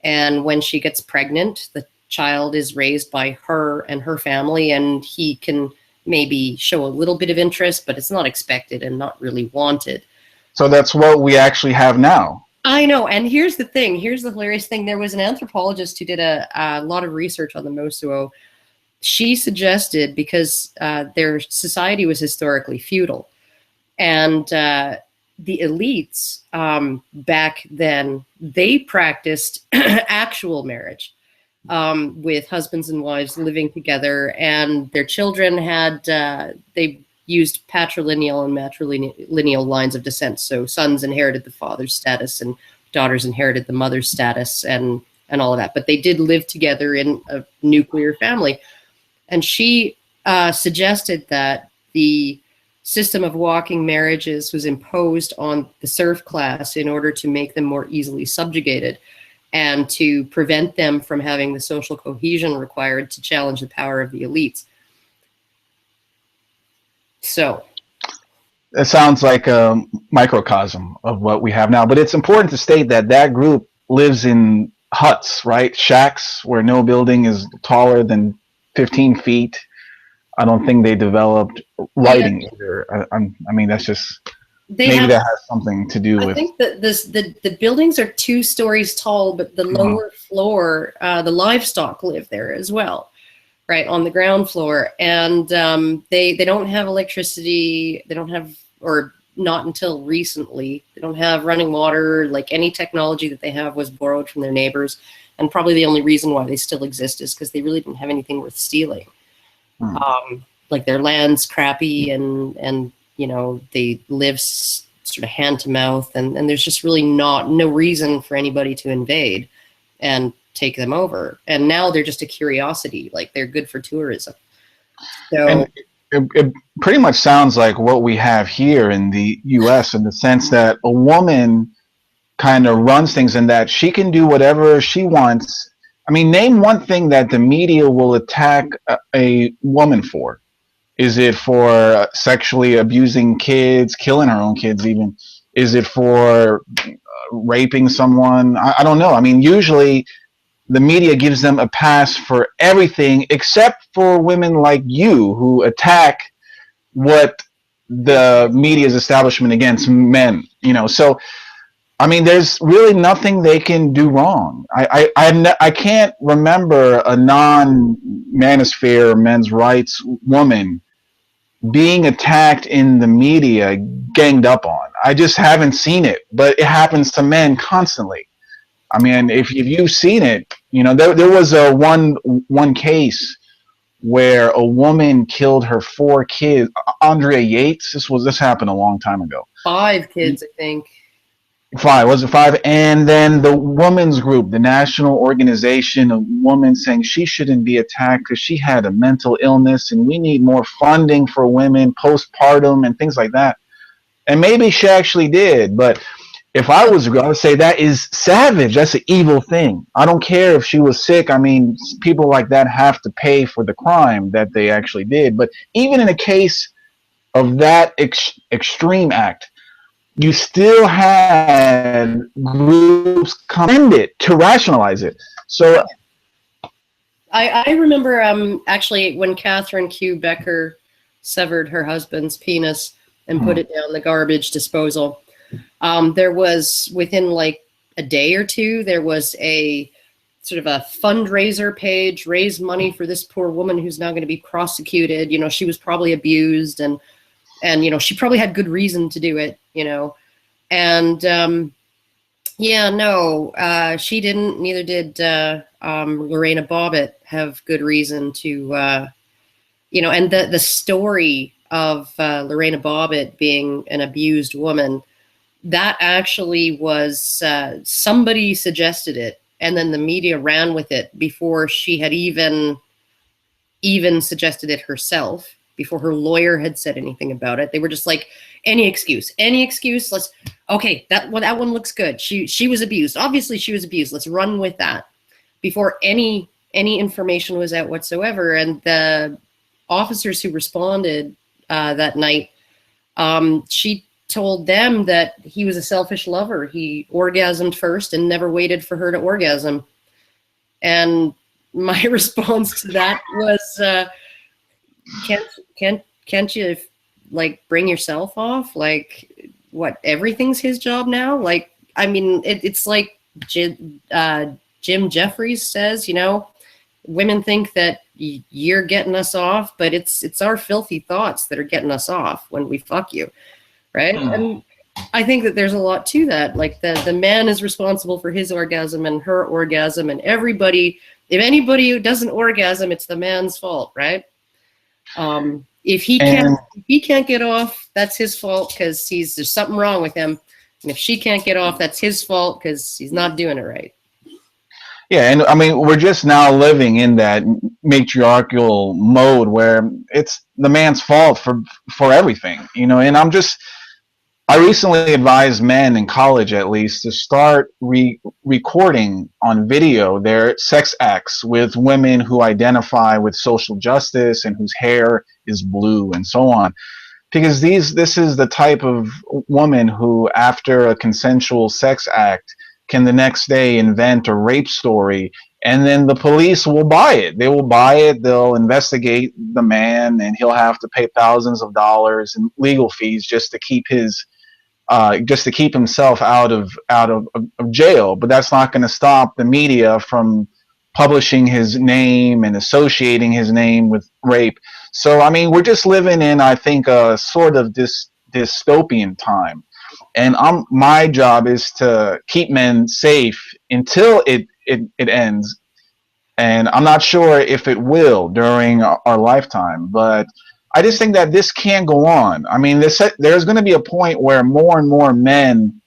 And when she gets pregnant, the child is raised by her and her family, and he can maybe show a little bit of interest, but it's not expected and not really wanted. So that's what we actually have now. I know. And here's the thing. Here's the hilarious thing. There was an anthropologist who did a lot of research on the Mosuo. She suggested, because their society was historically feudal, and the elites back then, they practiced actual marriage with husbands and wives living together, and their children had, they used patrilineal and matrilineal lines of descent. So sons inherited the father's status and daughters inherited the mother's status and all of that. But they did live together in a nuclear family. And she suggested that the system of walking marriages was imposed on the serf class in order to make them more easily subjugated and to prevent them from having the social cohesion required to challenge the power of the elites. So it sounds like a microcosm of what we have now, but it's important to state that that group lives in huts, right? Shacks where no building is taller than 15 feet. I don't think they developed writing either. I mean, that's just, maybe that has something to do with. I think that the buildings are 2 stories tall, but the lower floor, the livestock live there as well, right, on the ground floor. And they don't have electricity. They don't have, or not until recently, they don't have running water. Like, any technology that they have was borrowed from their neighbors. And probably the only reason why they still exist is because they really didn't have anything worth stealing. Like, their land's crappy, and you know, they live sort of hand to mouth, and there's just really no reason for anybody to invade and take them over. And now they're just a curiosity. Like, they're good for tourism. So, and it pretty much sounds like what we have here in the U.S. in the sense that a woman kind of runs things and that she can do whatever she wants. I mean, name one thing that the media will attack a woman for. Is it for sexually abusing kids, killing her own kids even? Is it for raping someone? I don't know. I mean, usually the media gives them a pass for everything except for women like you who attack what the media's establishment against men, you know. So, I mean, there's really nothing they can do wrong. I can't remember a non-manosphere men's rights woman being attacked in the media, ganged up on. I just haven't seen it, but it happens to men constantly. I mean, if you've seen it, you know, there was a one case where a woman killed her 4 kids. Andrea Yates. This happened a long time ago. 5 kids, I think. 5, was it 5? And then the women's group, the national organization of women, saying she shouldn't be attacked because she had a mental illness and we need more funding for women postpartum and things like that. And maybe she actually did, but if I was going to say that is savage, that's an evil thing. I don't care if she was sick. I mean, people like that have to pay for the crime that they actually did. But even in a case of that extreme act, you still had groups commend it to rationalize it. So I remember actually when Catherine Q. Becker severed her husband's penis and put it down the garbage disposal. There was, within like a day or two, there was a sort of a fundraiser page, raise money for this poor woman who's now going to be prosecuted. You know, she was probably abused and you know, she probably had good reason to do it, you know. And yeah, no, she didn't, neither did Lorena Bobbitt have good reason to, you know, and the story of Lorena Bobbitt being an abused woman, that actually was, somebody suggested it, and then the media ran with it before she had even suggested it herself, before her lawyer had said anything about it. They were just like, any excuse, let's, okay, that one looks good. She was abused. Obviously she was abused. Let's run with that, before any information was out whatsoever. And the officers who responded that night, she told them that he was a selfish lover. He orgasmed first and never waited for her to orgasm. And my response to that was, can't you like bring yourself off? Like, what, everything's his job now? Like, I mean, it's like Jim Jeffries says, you know, women think that you're getting us off, but it's our filthy thoughts that are getting us off when we fuck you, right? And I think that there's a lot to that. Like the man is responsible for his orgasm and her orgasm, and everybody. If anybody who doesn't orgasm, it's the man's fault, right? If he can't get off, that's his fault because there's something wrong with him. And if she can't get off, that's his fault because he's not doing it right. Yeah, and I mean, we're just now living in that matriarchal mode where it's the man's fault for everything, you know. And I recently advised men in college, at least, to start recording on video their sex acts with women who identify with social justice and whose hair is blue and so on. Because this is the type of woman who, after a consensual sex act, can the next day invent a rape story, and then the police will buy it. They will buy it. They'll investigate the man, and he'll have to pay thousands of dollars in legal fees just to keep himself out of jail. But that's not going to stop the media from publishing his name and associating his name with rape. So I mean, we're just living in, I think, a sort of dystopian time. And my job is to keep men safe until it ends. And I'm not sure if it will during our lifetime, but I just think that this can't go on. I mean, there's going to be a point where more and more men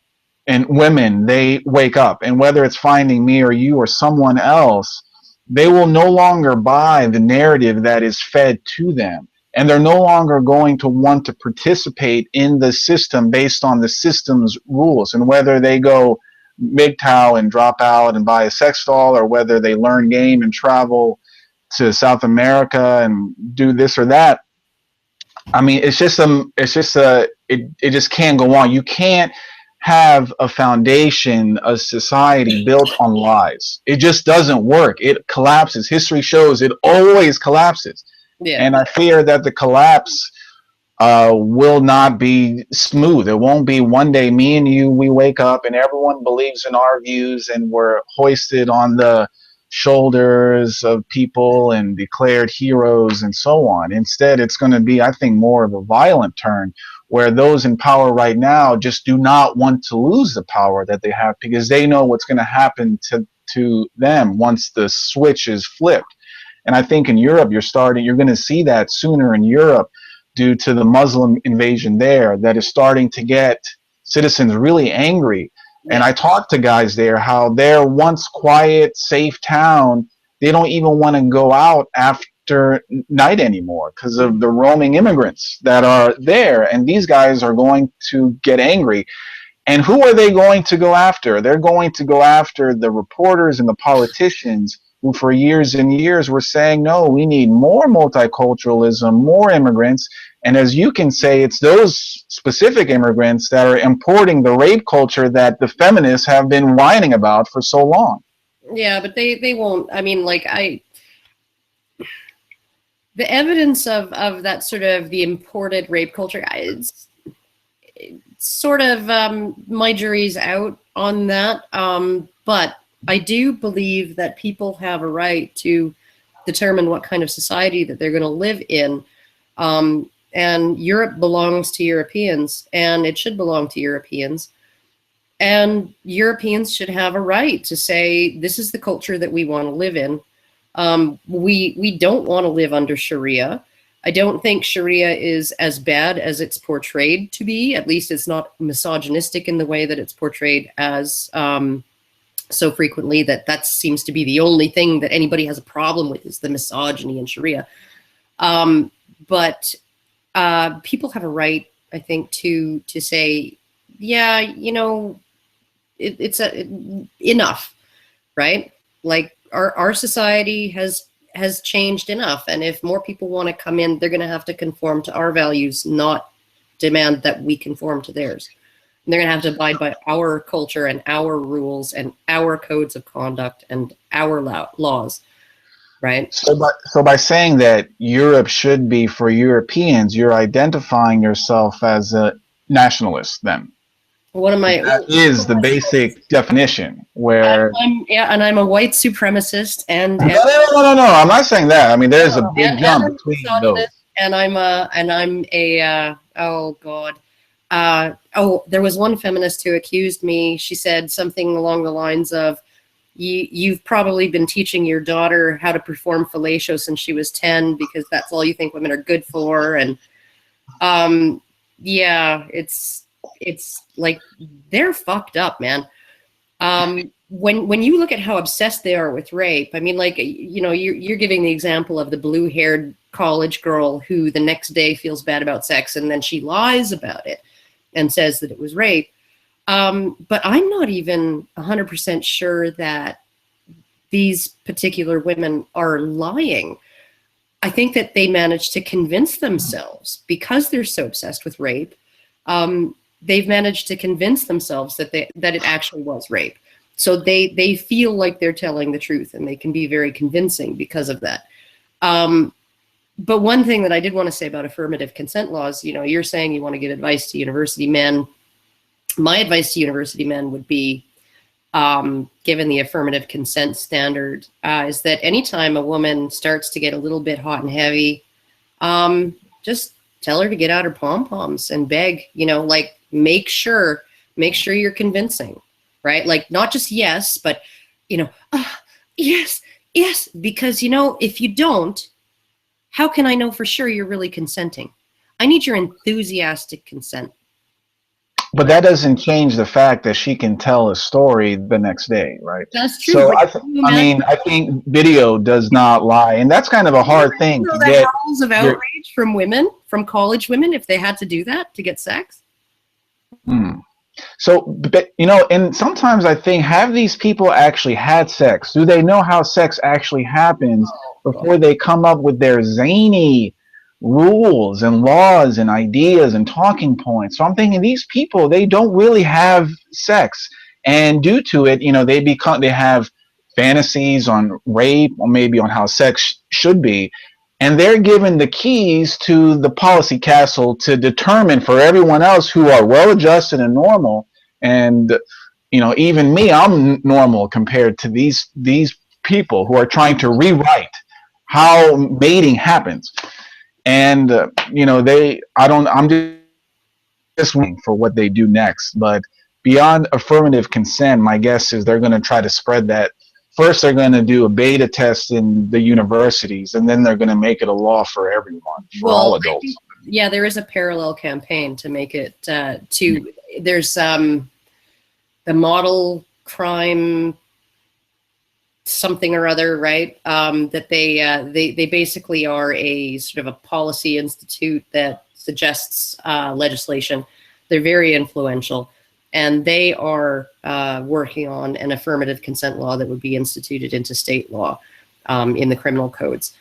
and women, they wake up, and whether it's finding me or you or someone else, they will no longer buy the narrative that is fed to them. And they're no longer going to want to participate in the system based on the system's rules. And whether they go MGTOW and drop out and buy a sex doll, or whether they learn game and travel to South America and do this or that, I mean, it just can't go on. You can't have a foundation, a society built on lies. It just doesn't work. It collapses. History shows it always collapses. Yeah. And I fear that the collapse will not be smooth. It won't be one day me and you, we wake up and everyone believes in our views and we're hoisted on the shoulders of people and declared heroes and so on. Instead, it's going to be, I think, more of a violent turn where those in power right now just do not want to lose the power that they have, because they know what's going to happen to them once the switch is flipped. And I think in Europe, you're going to see that sooner in Europe due to the Muslim invasion there that is starting to get citizens really angry. And I talked to guys there how their once quiet, safe town, they don't even want to go out after night anymore because of the roaming immigrants that are there. And these guys are going to get angry. And who are they going to go after? They're going to go after the reporters and the politicians who for years and years were saying, no, we need more multiculturalism, more immigrants. And as you can say, it's those specific immigrants that are importing the rape culture that the feminists have been whining about for so long. Yeah, but they won't. I mean, like, the evidence of that sort of the imported rape culture, it's sort of, my jury's out on that. But I do believe that people have a right to determine what kind of society that they're going to live in. And Europe belongs to Europeans, and it should belong to Europeans. And Europeans should have a right to say, this is the culture that we want to live in. We don't want to live under Sharia. I don't think Sharia is as bad as it's portrayed to be. At least it's not misogynistic in the way that it's portrayed as so frequently, that seems to be the only thing that anybody has a problem with, is the misogyny in Sharia. But people have a right, I think, to say, yeah, you know, it's enough, right? Like our society has changed enough, and if more people want to come in, they're going to have to conform to our values, not demand that we conform to theirs. And they're going to have to abide by our culture and our rules and our codes of conduct and our laws, right? So by saying that Europe should be for Europeans, you're identifying yourself as a nationalist then. What am I? That is the basic definition. Where I'm a white supremacist, and no, I'm not saying that. I mean, there's a big jump between those. And I'm a oh god, there was one feminist who accused me. She said something along the lines of, you've probably been teaching your daughter how to perform fellatio since she was 10 because that's all you think women are good for. And yeah, it's like they're fucked up, man. When you look at how obsessed they are with rape, I mean, like, you know, you're giving the example of the blue-haired college girl who the next day feels bad about sex and then she lies about it and says that it was rape. But I'm not even 100% sure that these particular women are lying. I think that they managed to convince themselves, because they're so obsessed with rape, they've managed to convince themselves that that it actually was rape. So they feel like they're telling the truth, and they can be very convincing because of that. But one thing that I did want to say about affirmative consent laws, you know, you're saying you want to give advice to university men. My advice to university men would be, given the affirmative consent standard, is that anytime a woman starts to get a little bit hot and heavy, just tell her to get out her pom-poms and beg, you know, like, make sure you're convincing, right? Like, not just yes, but, you know, yes, because, you know, if you don't, how can I know for sure you're really consenting? I need your enthusiastic consent. But that doesn't change the fact that she can tell a story the next day, right? That's true. So I think video does not lie, and that's kind of a hard thing to get. Howls of outrage from women, from college women, if they had to do that to get sex. So, but, you know, and sometimes I think, have these people actually had sex? Do they know how sex actually happens before they come up with their zany rules and laws and ideas and talking points? So I'm thinking, these people, they don't really have sex, and due to it, you know, they have fantasies on rape, or maybe on how sex should be, and they're given the keys to the policy castle to determine for everyone else who are well-adjusted and normal. And, you know, even me, I'm normal compared to these people who are trying to rewrite how mating happens. And, you know, I'm just waiting for what they do next. But beyond affirmative consent, my guess is they're going to try to spread that. First, they're going to do a beta test in the universities, and then they're going to make it a law for everyone, for all adults. Yeah, there is a parallel campaign to make it there's the model crime something or other, right? That they basically are a sort of a policy institute that suggests legislation. They're very influential. And they are working on an affirmative consent law that would be instituted into state law in the criminal codes.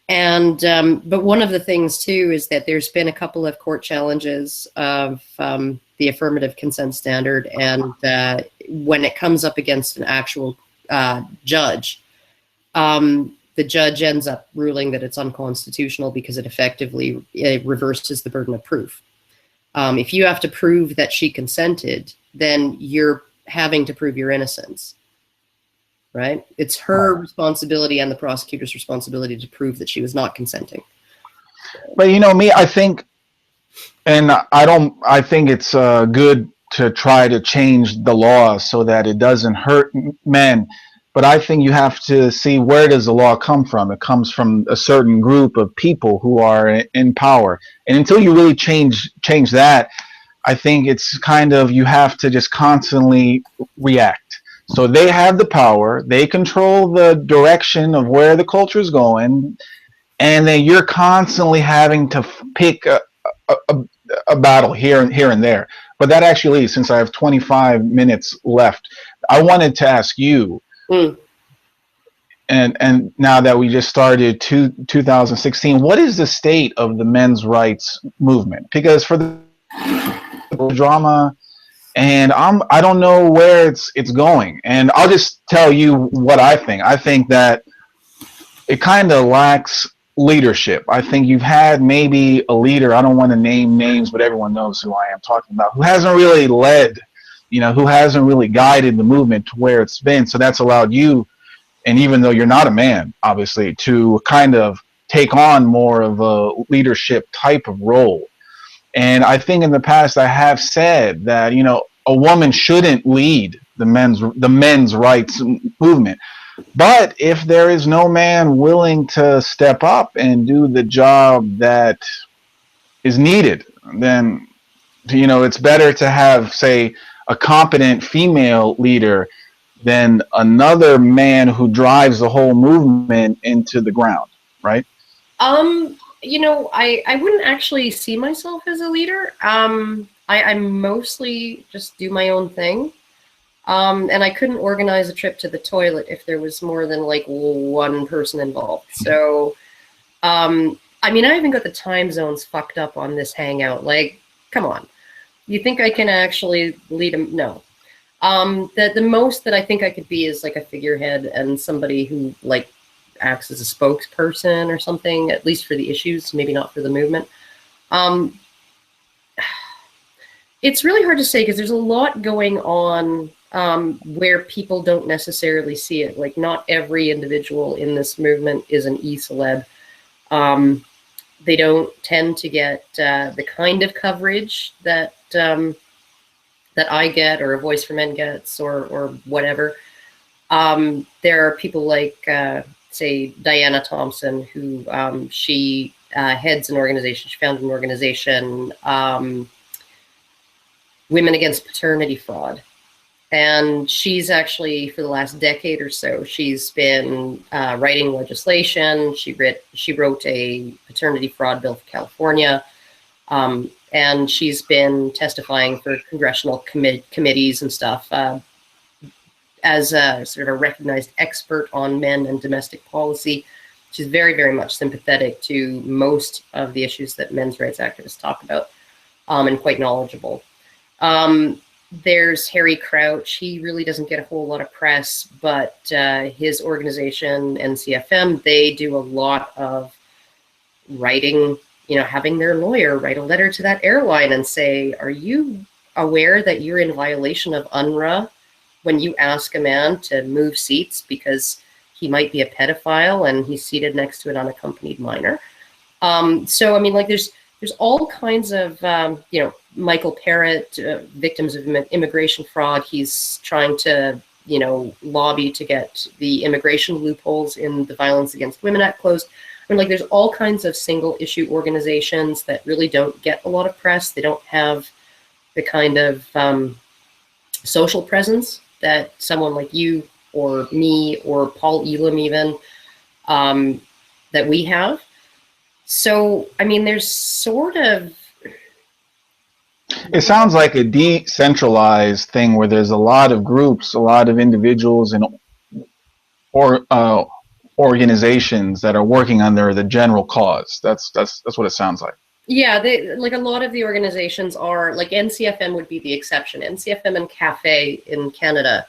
And but one of the things too is that there's been a couple of court challenges of the affirmative consent standard, and when it comes up against an actual judge, the judge ends up ruling that it's unconstitutional because it effectively reverses the burden of proof. If you have to prove that she consented, then you're having to prove your innocence, right? It's her responsibility and the prosecutor's responsibility to prove that she was not consenting. But, you know, I think, and I think it's good to try to change the law so that it doesn't hurt men. But I think you have to see, where does the law come from? It comes from a certain group of people who are in power. And until you really change that, I think it's kind of, you have to just constantly react. So they have the power, they control the direction of where the culture is going, and then you're constantly having to pick a battle here and there. But that actually, since I have 25 minutes left, I wanted to ask you, and now that we just started 2016, what is the state of the men's rights movement? Because for the drama, and I don't know where it's going. And I'll just tell you what I think. I think that it kind of lacks leadership. I think you've had maybe a leader, I don't want to name names, but everyone knows who I am talking about, who hasn't really led, you know, who hasn't really guided the movement to where it's been. So that's allowed you, and even though you're not a man, obviously, to kind of take on more of a leadership type of role. And I think in the past I have said that, you know, a woman shouldn't lead the men's rights movement. But if there is no man willing to step up and do the job that is needed, then, you know, it's better to have, say, a competent female leader than another man who drives the whole movement into the ground, right? You know, I wouldn't actually see myself as a leader. I mostly just do my own thing. And I couldn't organize a trip to the toilet if there was more than like one person involved. So, I mean, I even got the time zones fucked up on this hangout. Like, come on. You think I can actually lead them? No. The most that I think I could be is like a figurehead and somebody who like acts as a spokesperson or something, at least for the issues, maybe not for the movement. It's really hard to say because there's a lot going on where people don't necessarily see it. Like, not every individual in this movement is an e-celeb. They don't tend to get the kind of coverage that that I get, or A Voice for Men gets, or whatever. There are people like, say, Diana Thompson, who she heads an organization. She founded an organization, Women Against Paternity Fraud. And she's actually, for the last decade or so, she's been writing legislation. She wrote a paternity fraud bill for California. And she's been testifying for congressional committees and stuff as a sort of a recognized expert on men and domestic policy. She's very, very much sympathetic to most of the issues that men's rights activists talk about, and quite knowledgeable. There's Harry Crouch. He really doesn't get a whole lot of press, but his organization, NCFM, they do a lot of writing, you know, having their lawyer write a letter to that airline and say, are you aware that you're in violation of UNRWA when you ask a man to move seats because he might be a pedophile and he's seated next to an unaccompanied minor? So, I mean, like, there's all kinds of, you know, Michael Parrott, victims of immigration fraud. He's trying to, you know, lobby to get the immigration loopholes in the Violence Against Women Act closed. I mean, like, there's all kinds of single issue organizations that really don't get a lot of press. They don't have the kind of social presence that someone like you or me or Paul Elam even, that we have. So, I mean, there's sort of... It sounds like a decentralized thing where there's a lot of groups, a lot of individuals and organizations that are working under the general cause. That's what it sounds like. Yeah, like, a lot of the organizations are, like, NCFM would be the exception. NCFM and CAFE in Canada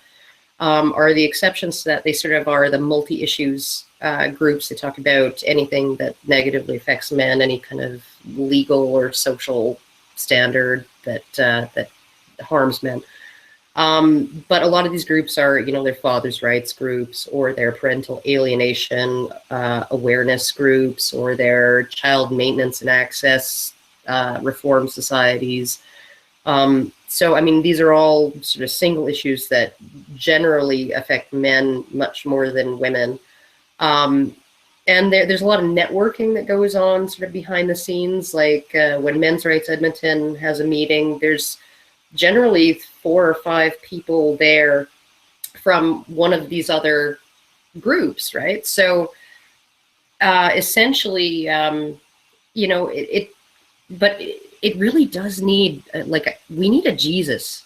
are the exceptions to that. They sort of are the multi-issues groups. They talk about anything that negatively affects men, any kind of legal or social standard that that harms men. But a lot of these groups are, you know, they're fathers' rights groups, or they're parental alienation awareness groups, or they're child maintenance and access reform societies. So, I mean, these are all sort of single issues that generally affect men much more than women. And there's a lot of networking that goes on sort of behind the scenes. Like when Men's Rights Edmonton has a meeting, there's generally 4 or 5 people there from one of these other groups, right? So essentially, you know, it really does need, we need a Jesus.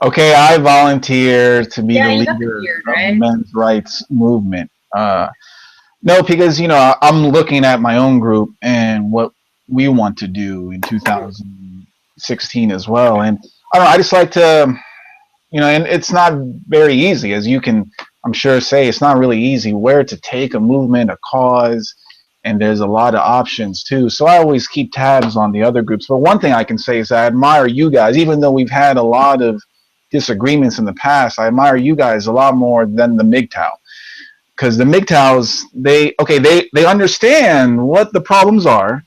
Okay, I volunteer to be the leader right? of the men's rights movement. No, because, you know, I'm looking at my own group and what we want to do in 2016 as well. And I don't know, I just like to, you know, and it's not very easy, as you can, I'm sure, say, it's not really easy where to take a movement, a cause, and there's a lot of options too. So I always keep tabs on the other groups. But one thing I can say is I admire you guys, even though we've had a lot of disagreements in the past. I admire you guys a lot more than the MGTOW, because the MGTOWs, they understand what the problems are,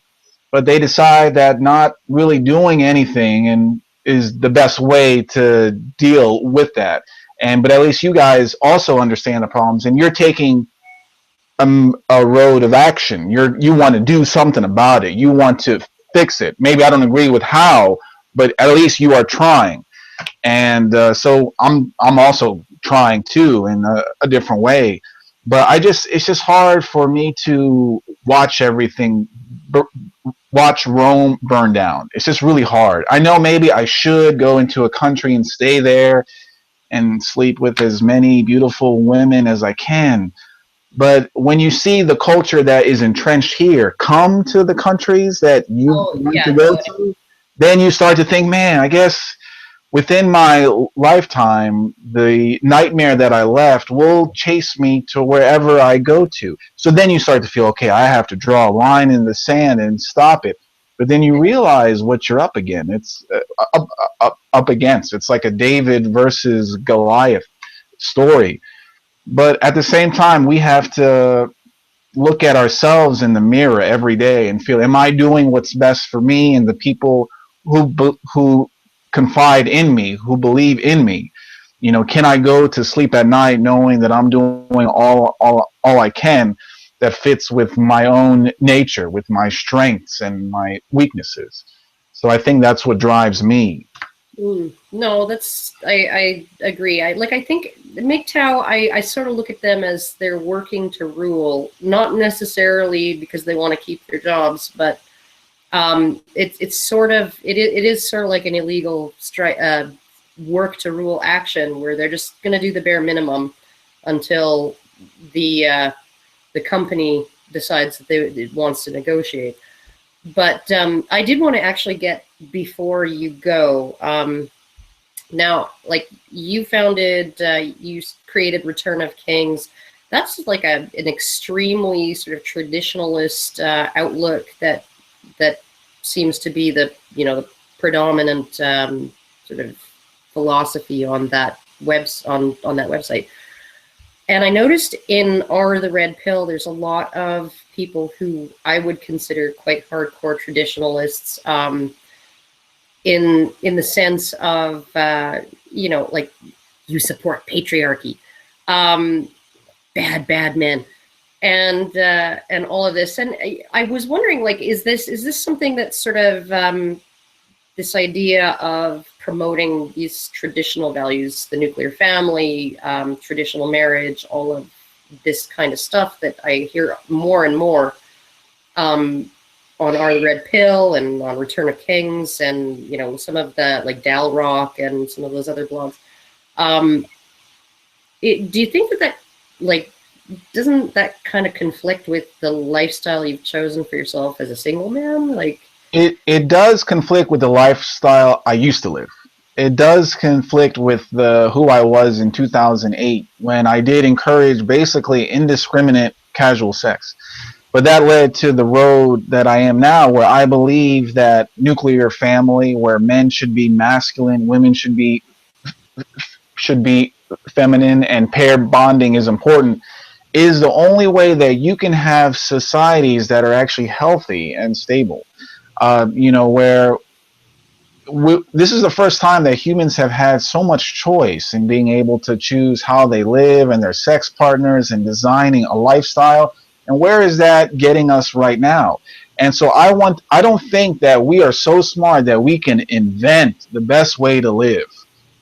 but they decide that not really doing anything and is the best way to deal with that. And but at least you guys also understand the problems, and you're taking a road of action. You want to do something about it. You want to fix it. Maybe I don't agree with how, but at least you are trying. And so I'm also trying too in a different way. But it's just hard for me to watch everything, watch Rome burn down. It's just really hard. I know maybe I should go into a country and stay there and sleep with as many beautiful women as I can. But when you see the culture that is entrenched here come to the countries that you want to go to, then you start to think, man, I guess within my lifetime, the nightmare that I left will chase me to wherever I go to. So then you start to feel, okay, I have to draw a line in the sand and stop it. But then you realize what you're up against. It's up against. It's like a David versus Goliath story. But at the same time, we have to look at ourselves in the mirror every day and feel, am I doing what's best for me and the people who confide in me, who believe in me? You know, can I go to sleep at night knowing that I'm doing all I can that fits with my own nature, with my strengths and my weaknesses? So I think that's what drives me. No, I agree. I think MGTOW, I sort of look at them as they're working to rule, not necessarily because they want to keep their jobs, but it is sort of like an illegal work to rule action where they're just going to do the bare minimum until the company decides that it wants to negotiate. But I did want to actually get, before you go, now, like you created Return of Kings. That's like an extremely sort of traditionalist outlook that seems to be the predominant sort of philosophy on that website. And I noticed in R the Red Pill, there's a lot of people who I would consider quite hardcore traditionalists, in the sense of like you support patriarchy, bad men, and all of this. And I was wondering, like, is this something that's sort of this idea of promoting these traditional values, the nuclear family, traditional marriage, all of this kind of stuff that I hear more and more on R the Red Pill and on Return of Kings and, some of the, like, Dal Rock and some of those other blogs. Do you think that, like, doesn't that kind of conflict with the lifestyle you've chosen for yourself as a single man? Like, it does conflict with the lifestyle I used to live. It does conflict with who I was in 2008 when I did encourage basically indiscriminate casual sex. But that led to the road that I am now, where I believe that nuclear family, where men should be masculine, women should be feminine, and pair bonding is important, is the only way that you can have societies that are actually healthy and stable. Where this is the first time that humans have had so much choice in being able to choose how they live and their sex partners and designing a lifestyle. And where is that getting us right now? And so I don't think that we are so smart that we can invent the best way to live.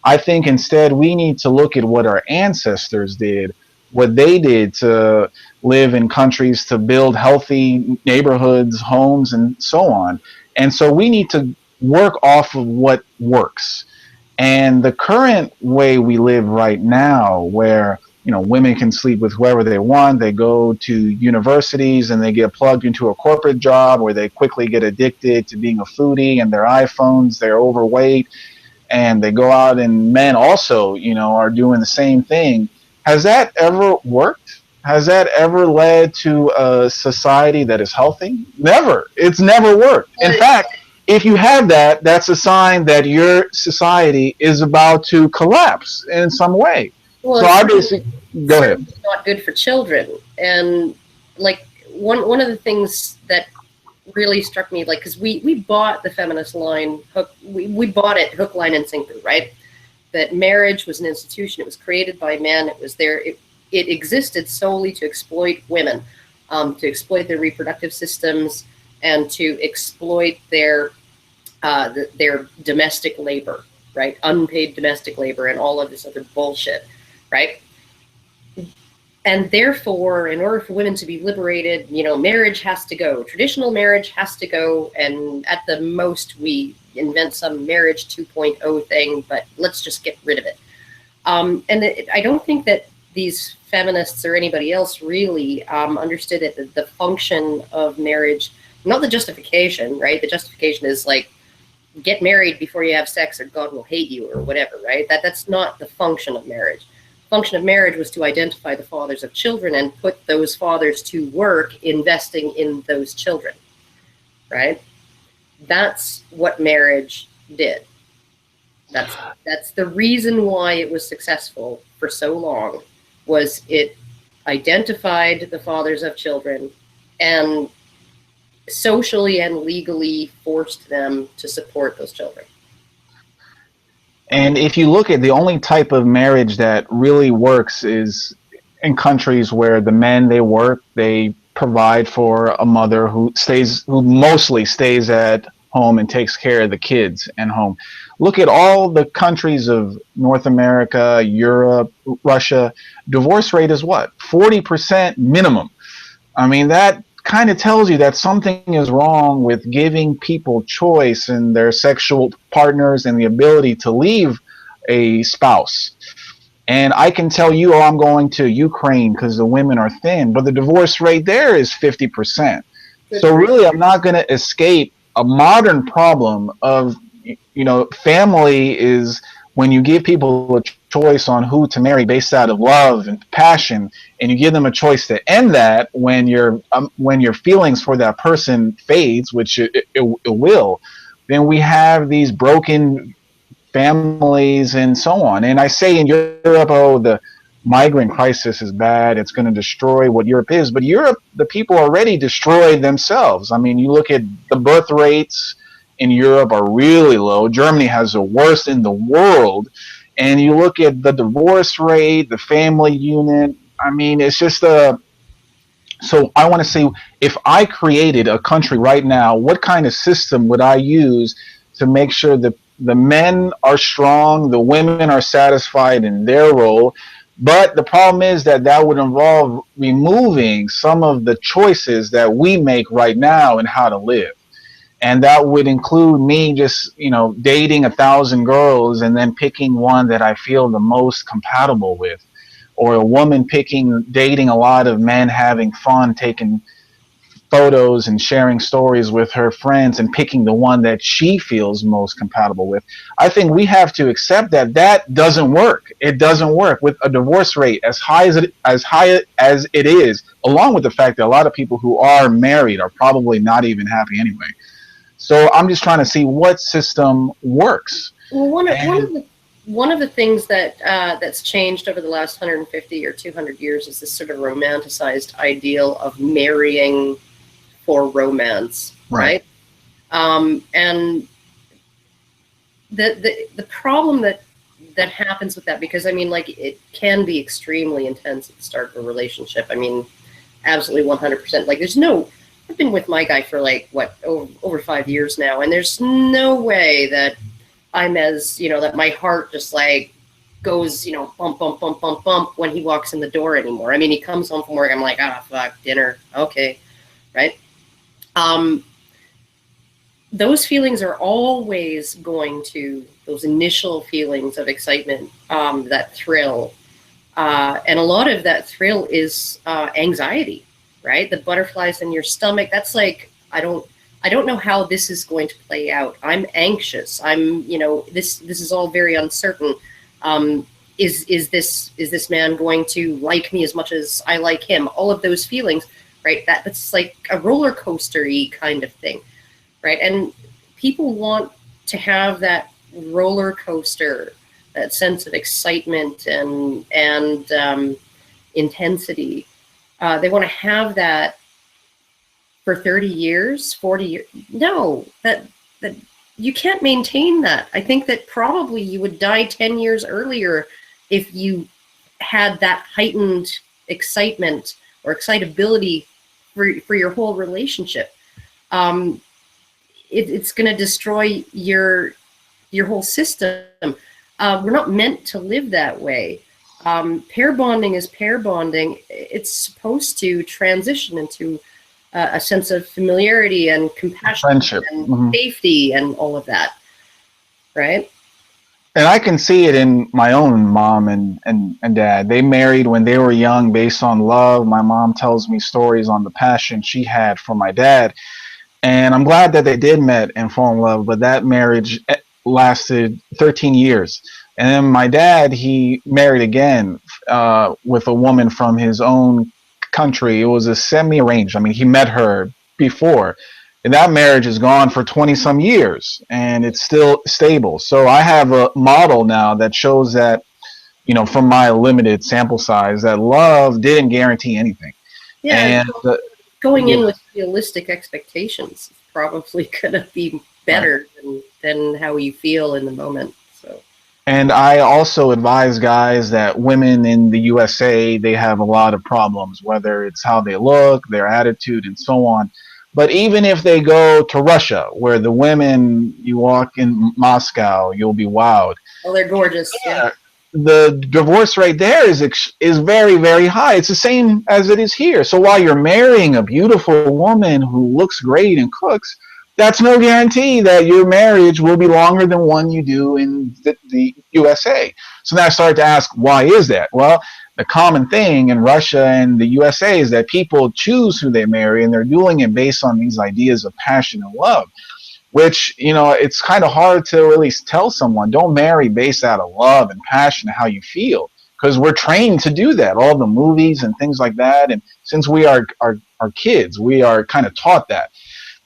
I think instead we need to look at what our ancestors did, what they did to live in countries, to build healthy neighborhoods, homes, and so on. And so we need to work off of what works. And the current way we live right now, where women can sleep with whoever they want, they go to universities and they get plugged into a corporate job where they quickly get addicted to being a foodie and their iPhones, they're overweight, and they go out, and men also, are doing the same thing. Has that ever worked? Has that ever led to a society that is healthy? Never. It's never worked. In fact, if you have that, that's a sign that your society is about to collapse in some way. Well, so obviously, go ahead. It's not good for children. And like one of the things that really struck me, like, because we bought the feminist line, we bought it hook, line, and sinker, right? That marriage was an institution. It was created by men. It was there. It existed solely to exploit women, to exploit their reproductive systems, and to exploit their domestic labor, right? Unpaid domestic labor and all of this other bullshit, right? And therefore, in order for women to be liberated, marriage has to go. Traditional marriage has to go. And at the most, we invent some marriage 2.0 thing, but let's just get rid of it. I don't think that these feminists or anybody else really understood it, the function of marriage, not the justification, right? The justification is like, get married before you have sex or God will hate you or whatever, right? That's not the function of marriage. Function of marriage was to identify the fathers of children and put those fathers to work investing in those children, right? That's what marriage did. That's the reason why it was successful for so long, was it identified the fathers of children and socially and legally forced them to support those children. And if you look at the only type of marriage that really works is in countries where the men, they work, they provide for a mother who mostly stays at home and takes care of the kids at home. Look at all the countries of North America, Europe, Russia. Divorce rate is what? 40% minimum. I mean, that kind of tells you that something is wrong with giving people choice in their sexual partners and the ability to leave a spouse. And I can tell you, oh, I'm going to Ukraine because the women are thin, but the divorce rate there is 50%. So really, I'm not going to escape a modern problem of, family is when you give people a choice on who to marry based out of love and passion, and you give them a choice to end that when your feelings for that person fades, which it will, then we have these broken families and so on. And I say in Europe, oh, the migrant crisis is bad, it's going to destroy what Europe is. But Europe, the people already destroyed themselves. I mean, you look at the birth rates in Europe are really low. Germany has the worst in the world. And you look at the divorce rate, the family unit. I mean, it's just so I want to say, if I created a country right now, what kind of system would I use to make sure that the men are strong, the women are satisfied in their role? But the problem is that would involve removing some of the choices that we make right now in how to live. And that would include me just, dating 1,000 girls and then picking one that I feel the most compatible with. Or a woman dating a lot of men, having fun, taking photos and sharing stories with her friends and picking the one that she feels most compatible with. I think we have to accept that doesn't work. It doesn't work with a divorce rate as high as it is, along with the fact that a lot of people who are married are probably not even happy anyway. So I'm just trying to see what system works. Well, one of the things that's changed over the last 150 or 200 years is this sort of romanticized ideal of marrying for romance, right? And the problem that happens with that, because I mean, like, it can be extremely intense at the start of a relationship. I mean, absolutely 100%. Like, I've been with my guy for like over 5 years now, and there's no way that I'm that my heart just like goes, bump, bump, bump, bump, bump when he walks in the door anymore. I mean, he comes home from work, I'm like, fuck, dinner, okay, right? Those feelings are always those initial feelings of excitement, that thrill, and a lot of that thrill is anxiety. Right? The butterflies in your stomach, that's like, I don't know how this is going to play out. I'm anxious. This is all very uncertain. Is this man going to like me as much as I like him? All of those feelings, right? That's like a roller coaster-y kind of thing, right? And people want to have that roller coaster, that sense of excitement and intensity. They want to have that for 30 years, 40 years. No, that you can't maintain that. I think that probably you would die 10 years earlier if you had that heightened excitement or excitability for your whole relationship. It's going to destroy your whole system. We're not meant to live that way. Pair bonding is pair bonding. It's supposed to transition into a sense of familiarity and compassion, friendship, and safety, and all of that, right? And I can see it in my own mom and dad. They married when they were young based on love. My mom tells me stories on the passion she had for my dad. And I'm glad that they did met and fall in love, but that marriage lasted 13 years. And then my dad, he married again with a woman from his own country. It was a semi-arranged. I mean, he met her before. And that marriage is gone for 20 some years and it's still stable. So I have a model now that shows that, you know, from my limited sample size, that love didn't guarantee anything. Yeah, and going in with realistic expectations is probably gonna be better than how you feel in the moment. So. And I also advise guys that women in the USA, they have a lot of problems, whether it's how they look, their attitude, and so on. But even if they go to Russia, where the women, you walk in Moscow, you'll be wowed. Oh, they're gorgeous. Yeah. The divorce rate there is very, very high. It's the same as it is here. So while you're marrying a beautiful woman who looks great and cooks, that's no guarantee that your marriage will be longer than one you do in the USA. So now I started to ask, why is that? Well, the common thing in Russia and the USA is that people choose who they marry, and they're doing it based on these ideas of passion and love, which, you know, it's kind of hard to really tell someone, don't marry based out of love and passion and how you feel, because we're trained to do that, all the movies and things like that. And since we are kids, we are kind of taught that.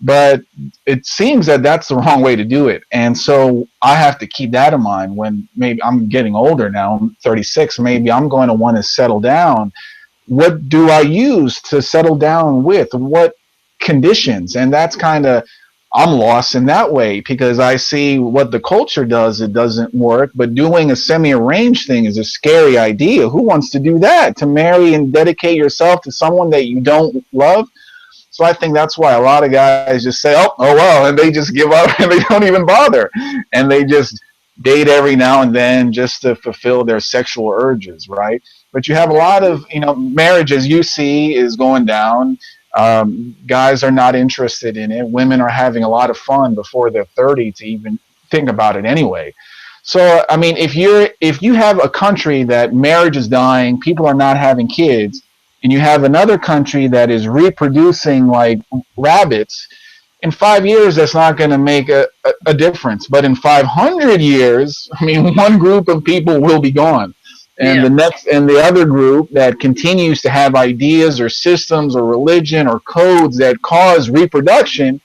But it seems that that's the wrong way to do it. And so I have to keep that in mind when maybe I'm getting older now, I'm 36, maybe I'm going to want to settle down. What do I use to settle down with? What conditions? And that's kind of, I'm lost in that way because I see what the culture does, it doesn't work. But doing a semi-arranged thing is a scary idea. Who wants to do that? To marry and dedicate yourself to someone that you don't love? So I think that's why a lot of guys just say, oh well, and they just give up and they don't even bother. And they just date every now and then just to fulfill their sexual urges, right? But you have a lot of, you know, marriages you see is going down. Guys are not interested in it. Women are having a lot of fun before they're 30 to even think about it anyway. So, I mean, if you have a country that marriage is dying, people are not having kids, and you have another country that is reproducing like rabbits, in 5 years, that's not going to make a difference. But in 500 years, I mean, one group of people will be gone. And the other group that continues to have ideas or systems or religion or codes that cause reproduction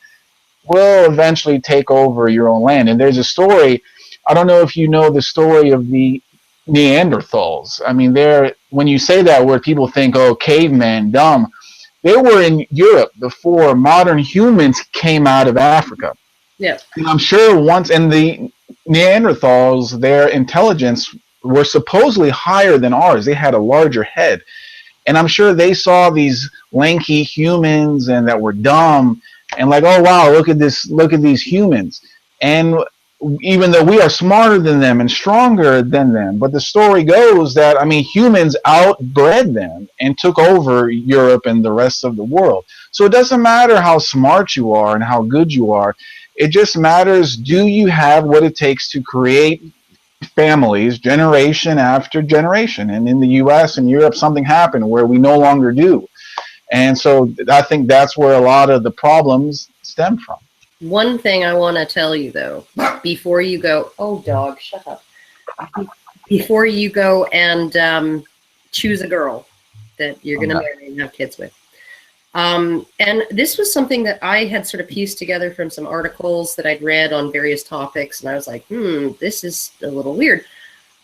will eventually take over your own land. And there's a story, I don't know if you know the story of the Neanderthals. I mean, when you say that word, people think, oh, cavemen, dumb. They were in Europe before modern humans came out of Africa. Yeah. And I'm sure and the Neanderthals, their intelligence were supposedly higher than ours. They had a larger head. And I'm sure they saw these lanky humans and that were dumb and like, oh, wow, look at these humans. And even though we are smarter than them and stronger than them, but the story goes that, I mean, humans outbred them and took over Europe and the rest of the world. So it doesn't matter how smart you are and how good you are. It just matters, do you have what it takes to create families generation after generation? And in the US and Europe, something happened where we no longer do. And so I think that's where a lot of the problems stem from. One thing I want to tell you, though, before you go, oh, dog, shut up. Before you go and choose a girl that you're going to marry and have kids with. And this was something that I had sort of pieced together from some articles that I'd read on various topics. And I was like, this is a little weird.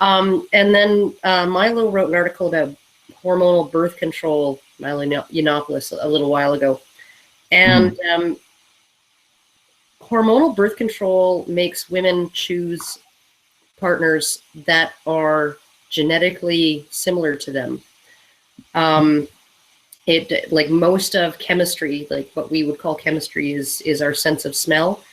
And then Milo wrote an article about hormonal birth control, Milo Yiannopoulos, a little while ago. And hormonal birth control makes women choose partners that are genetically similar to them. It, like most of chemistry, like what we would call chemistry, is our sense of smell.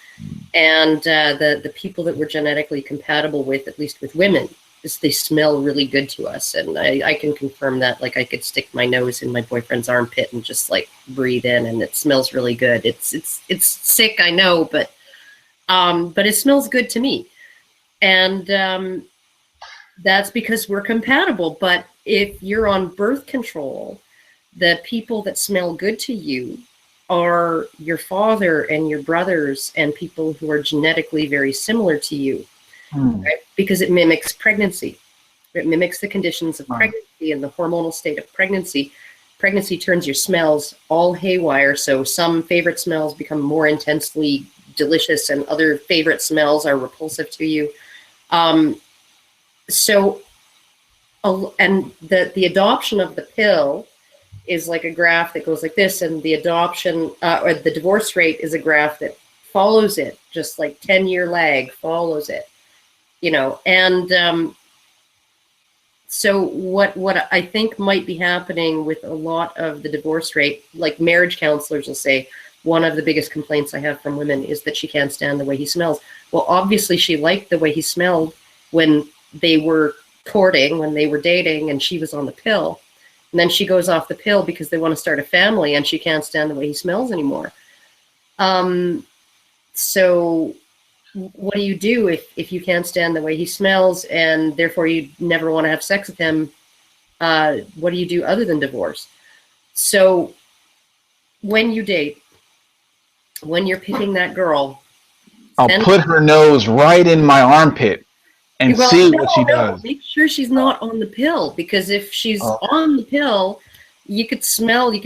And the people that we're genetically compatible with, at least with women, is they smell really good to us. And I can confirm that. Like, I could stick my nose in my boyfriend's armpit and just like breathe in, and it smells really good. It's sick, I know, but it smells good to me. And that's because we're compatible. But if you're on birth control, the people that smell good to you are your father and your brothers and people who are genetically very similar to you, right? Because it mimics pregnancy. It mimics the conditions of pregnancy and the hormonal state of pregnancy. Pregnancy turns your smells all haywire, so some favorite smells become more intensely delicious and other favorite smells are repulsive to you. And the adoption of the pill is like a graph that goes like this, and the adoption or the divorce rate is a graph that follows it, just like 10-year lag follows it, you know. And so what I think might be happening with a lot of the divorce rate, like marriage counselors will say, one of the biggest complaints I have from women is that she can't stand the way he smells. Well, obviously she liked the way he smelled when they were courting, when they were dating, and she was on the pill. And then she goes off the pill because they want to start a family and she can't stand the way he smells anymore. So what do you do if you can't stand the way he smells and therefore you never want to have sex with him? What do you do other than divorce? So when you date, when you're picking that girl, I'll put her nose right in my armpit and see what she does. Make sure she's not on the pill, because if she's on the pill, you could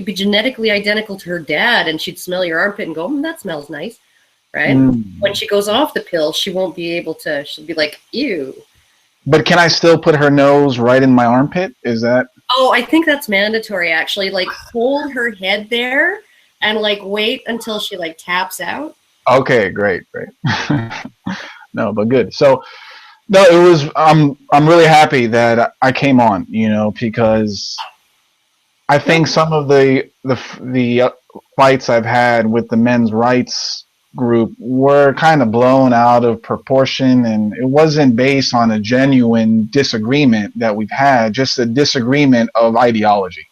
be genetically identical to her dad, and she'd smell your armpit and go, that smells nice, right? When she goes off the pill, she won't be able to, she'll be like, ew. But can I still put her nose right in my armpit? Is that? Oh, I think that's mandatory, actually. Like, hold her head there and like wait until she like taps out. Okay, great. No, but good. So, no, it was. I'm really happy that I came on, you know, because I think some of the fights I've had with the men's rights group were kind of blown out of proportion, and it wasn't based on a genuine disagreement that we've had, just a disagreement of ideology.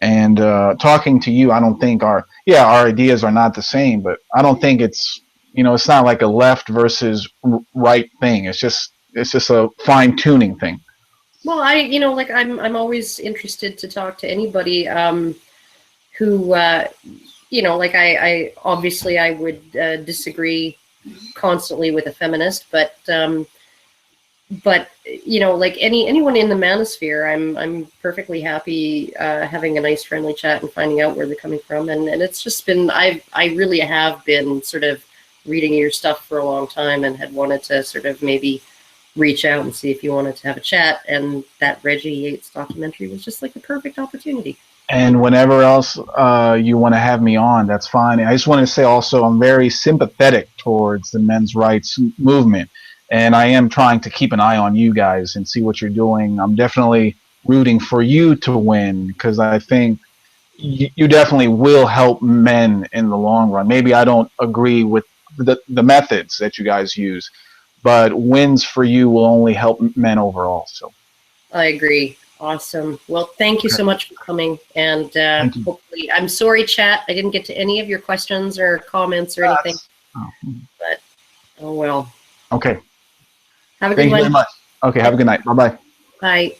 And talking to you, I don't think our ideas are not the same, but I don't think it's, you know, it's not like a left versus right thing. It's just a fine tuning thing. Well, I'm always interested to talk to anybody who, you know, like I obviously I would disagree constantly with a feminist, but you know, like anyone in the manosphere, I'm perfectly happy having a nice friendly chat and finding out where they're coming from, and it's just been I really have been sort of reading your stuff for a long time and had wanted to sort of maybe reach out and see if you wanted to have a chat, and that Reggie Yates documentary was just like the perfect opportunity. And whenever else you want to have me on, that's fine. I just want to say also I'm very sympathetic towards the men's rights movement, and I am trying to keep an eye on you guys and see what you're doing. I'm definitely rooting for you to win, because I think you definitely will help men in the long run. Maybe I don't agree with the methods that you guys use, but wins for you will only help men overall. So I agree. Awesome. Well, thank you so much for coming, and hopefully, I'm sorry, chat, I didn't get to any of your questions or comments or anything, but oh well. Okay. Have a good one. Thank you very much. Okay, have a good night. Bye-bye. Bye.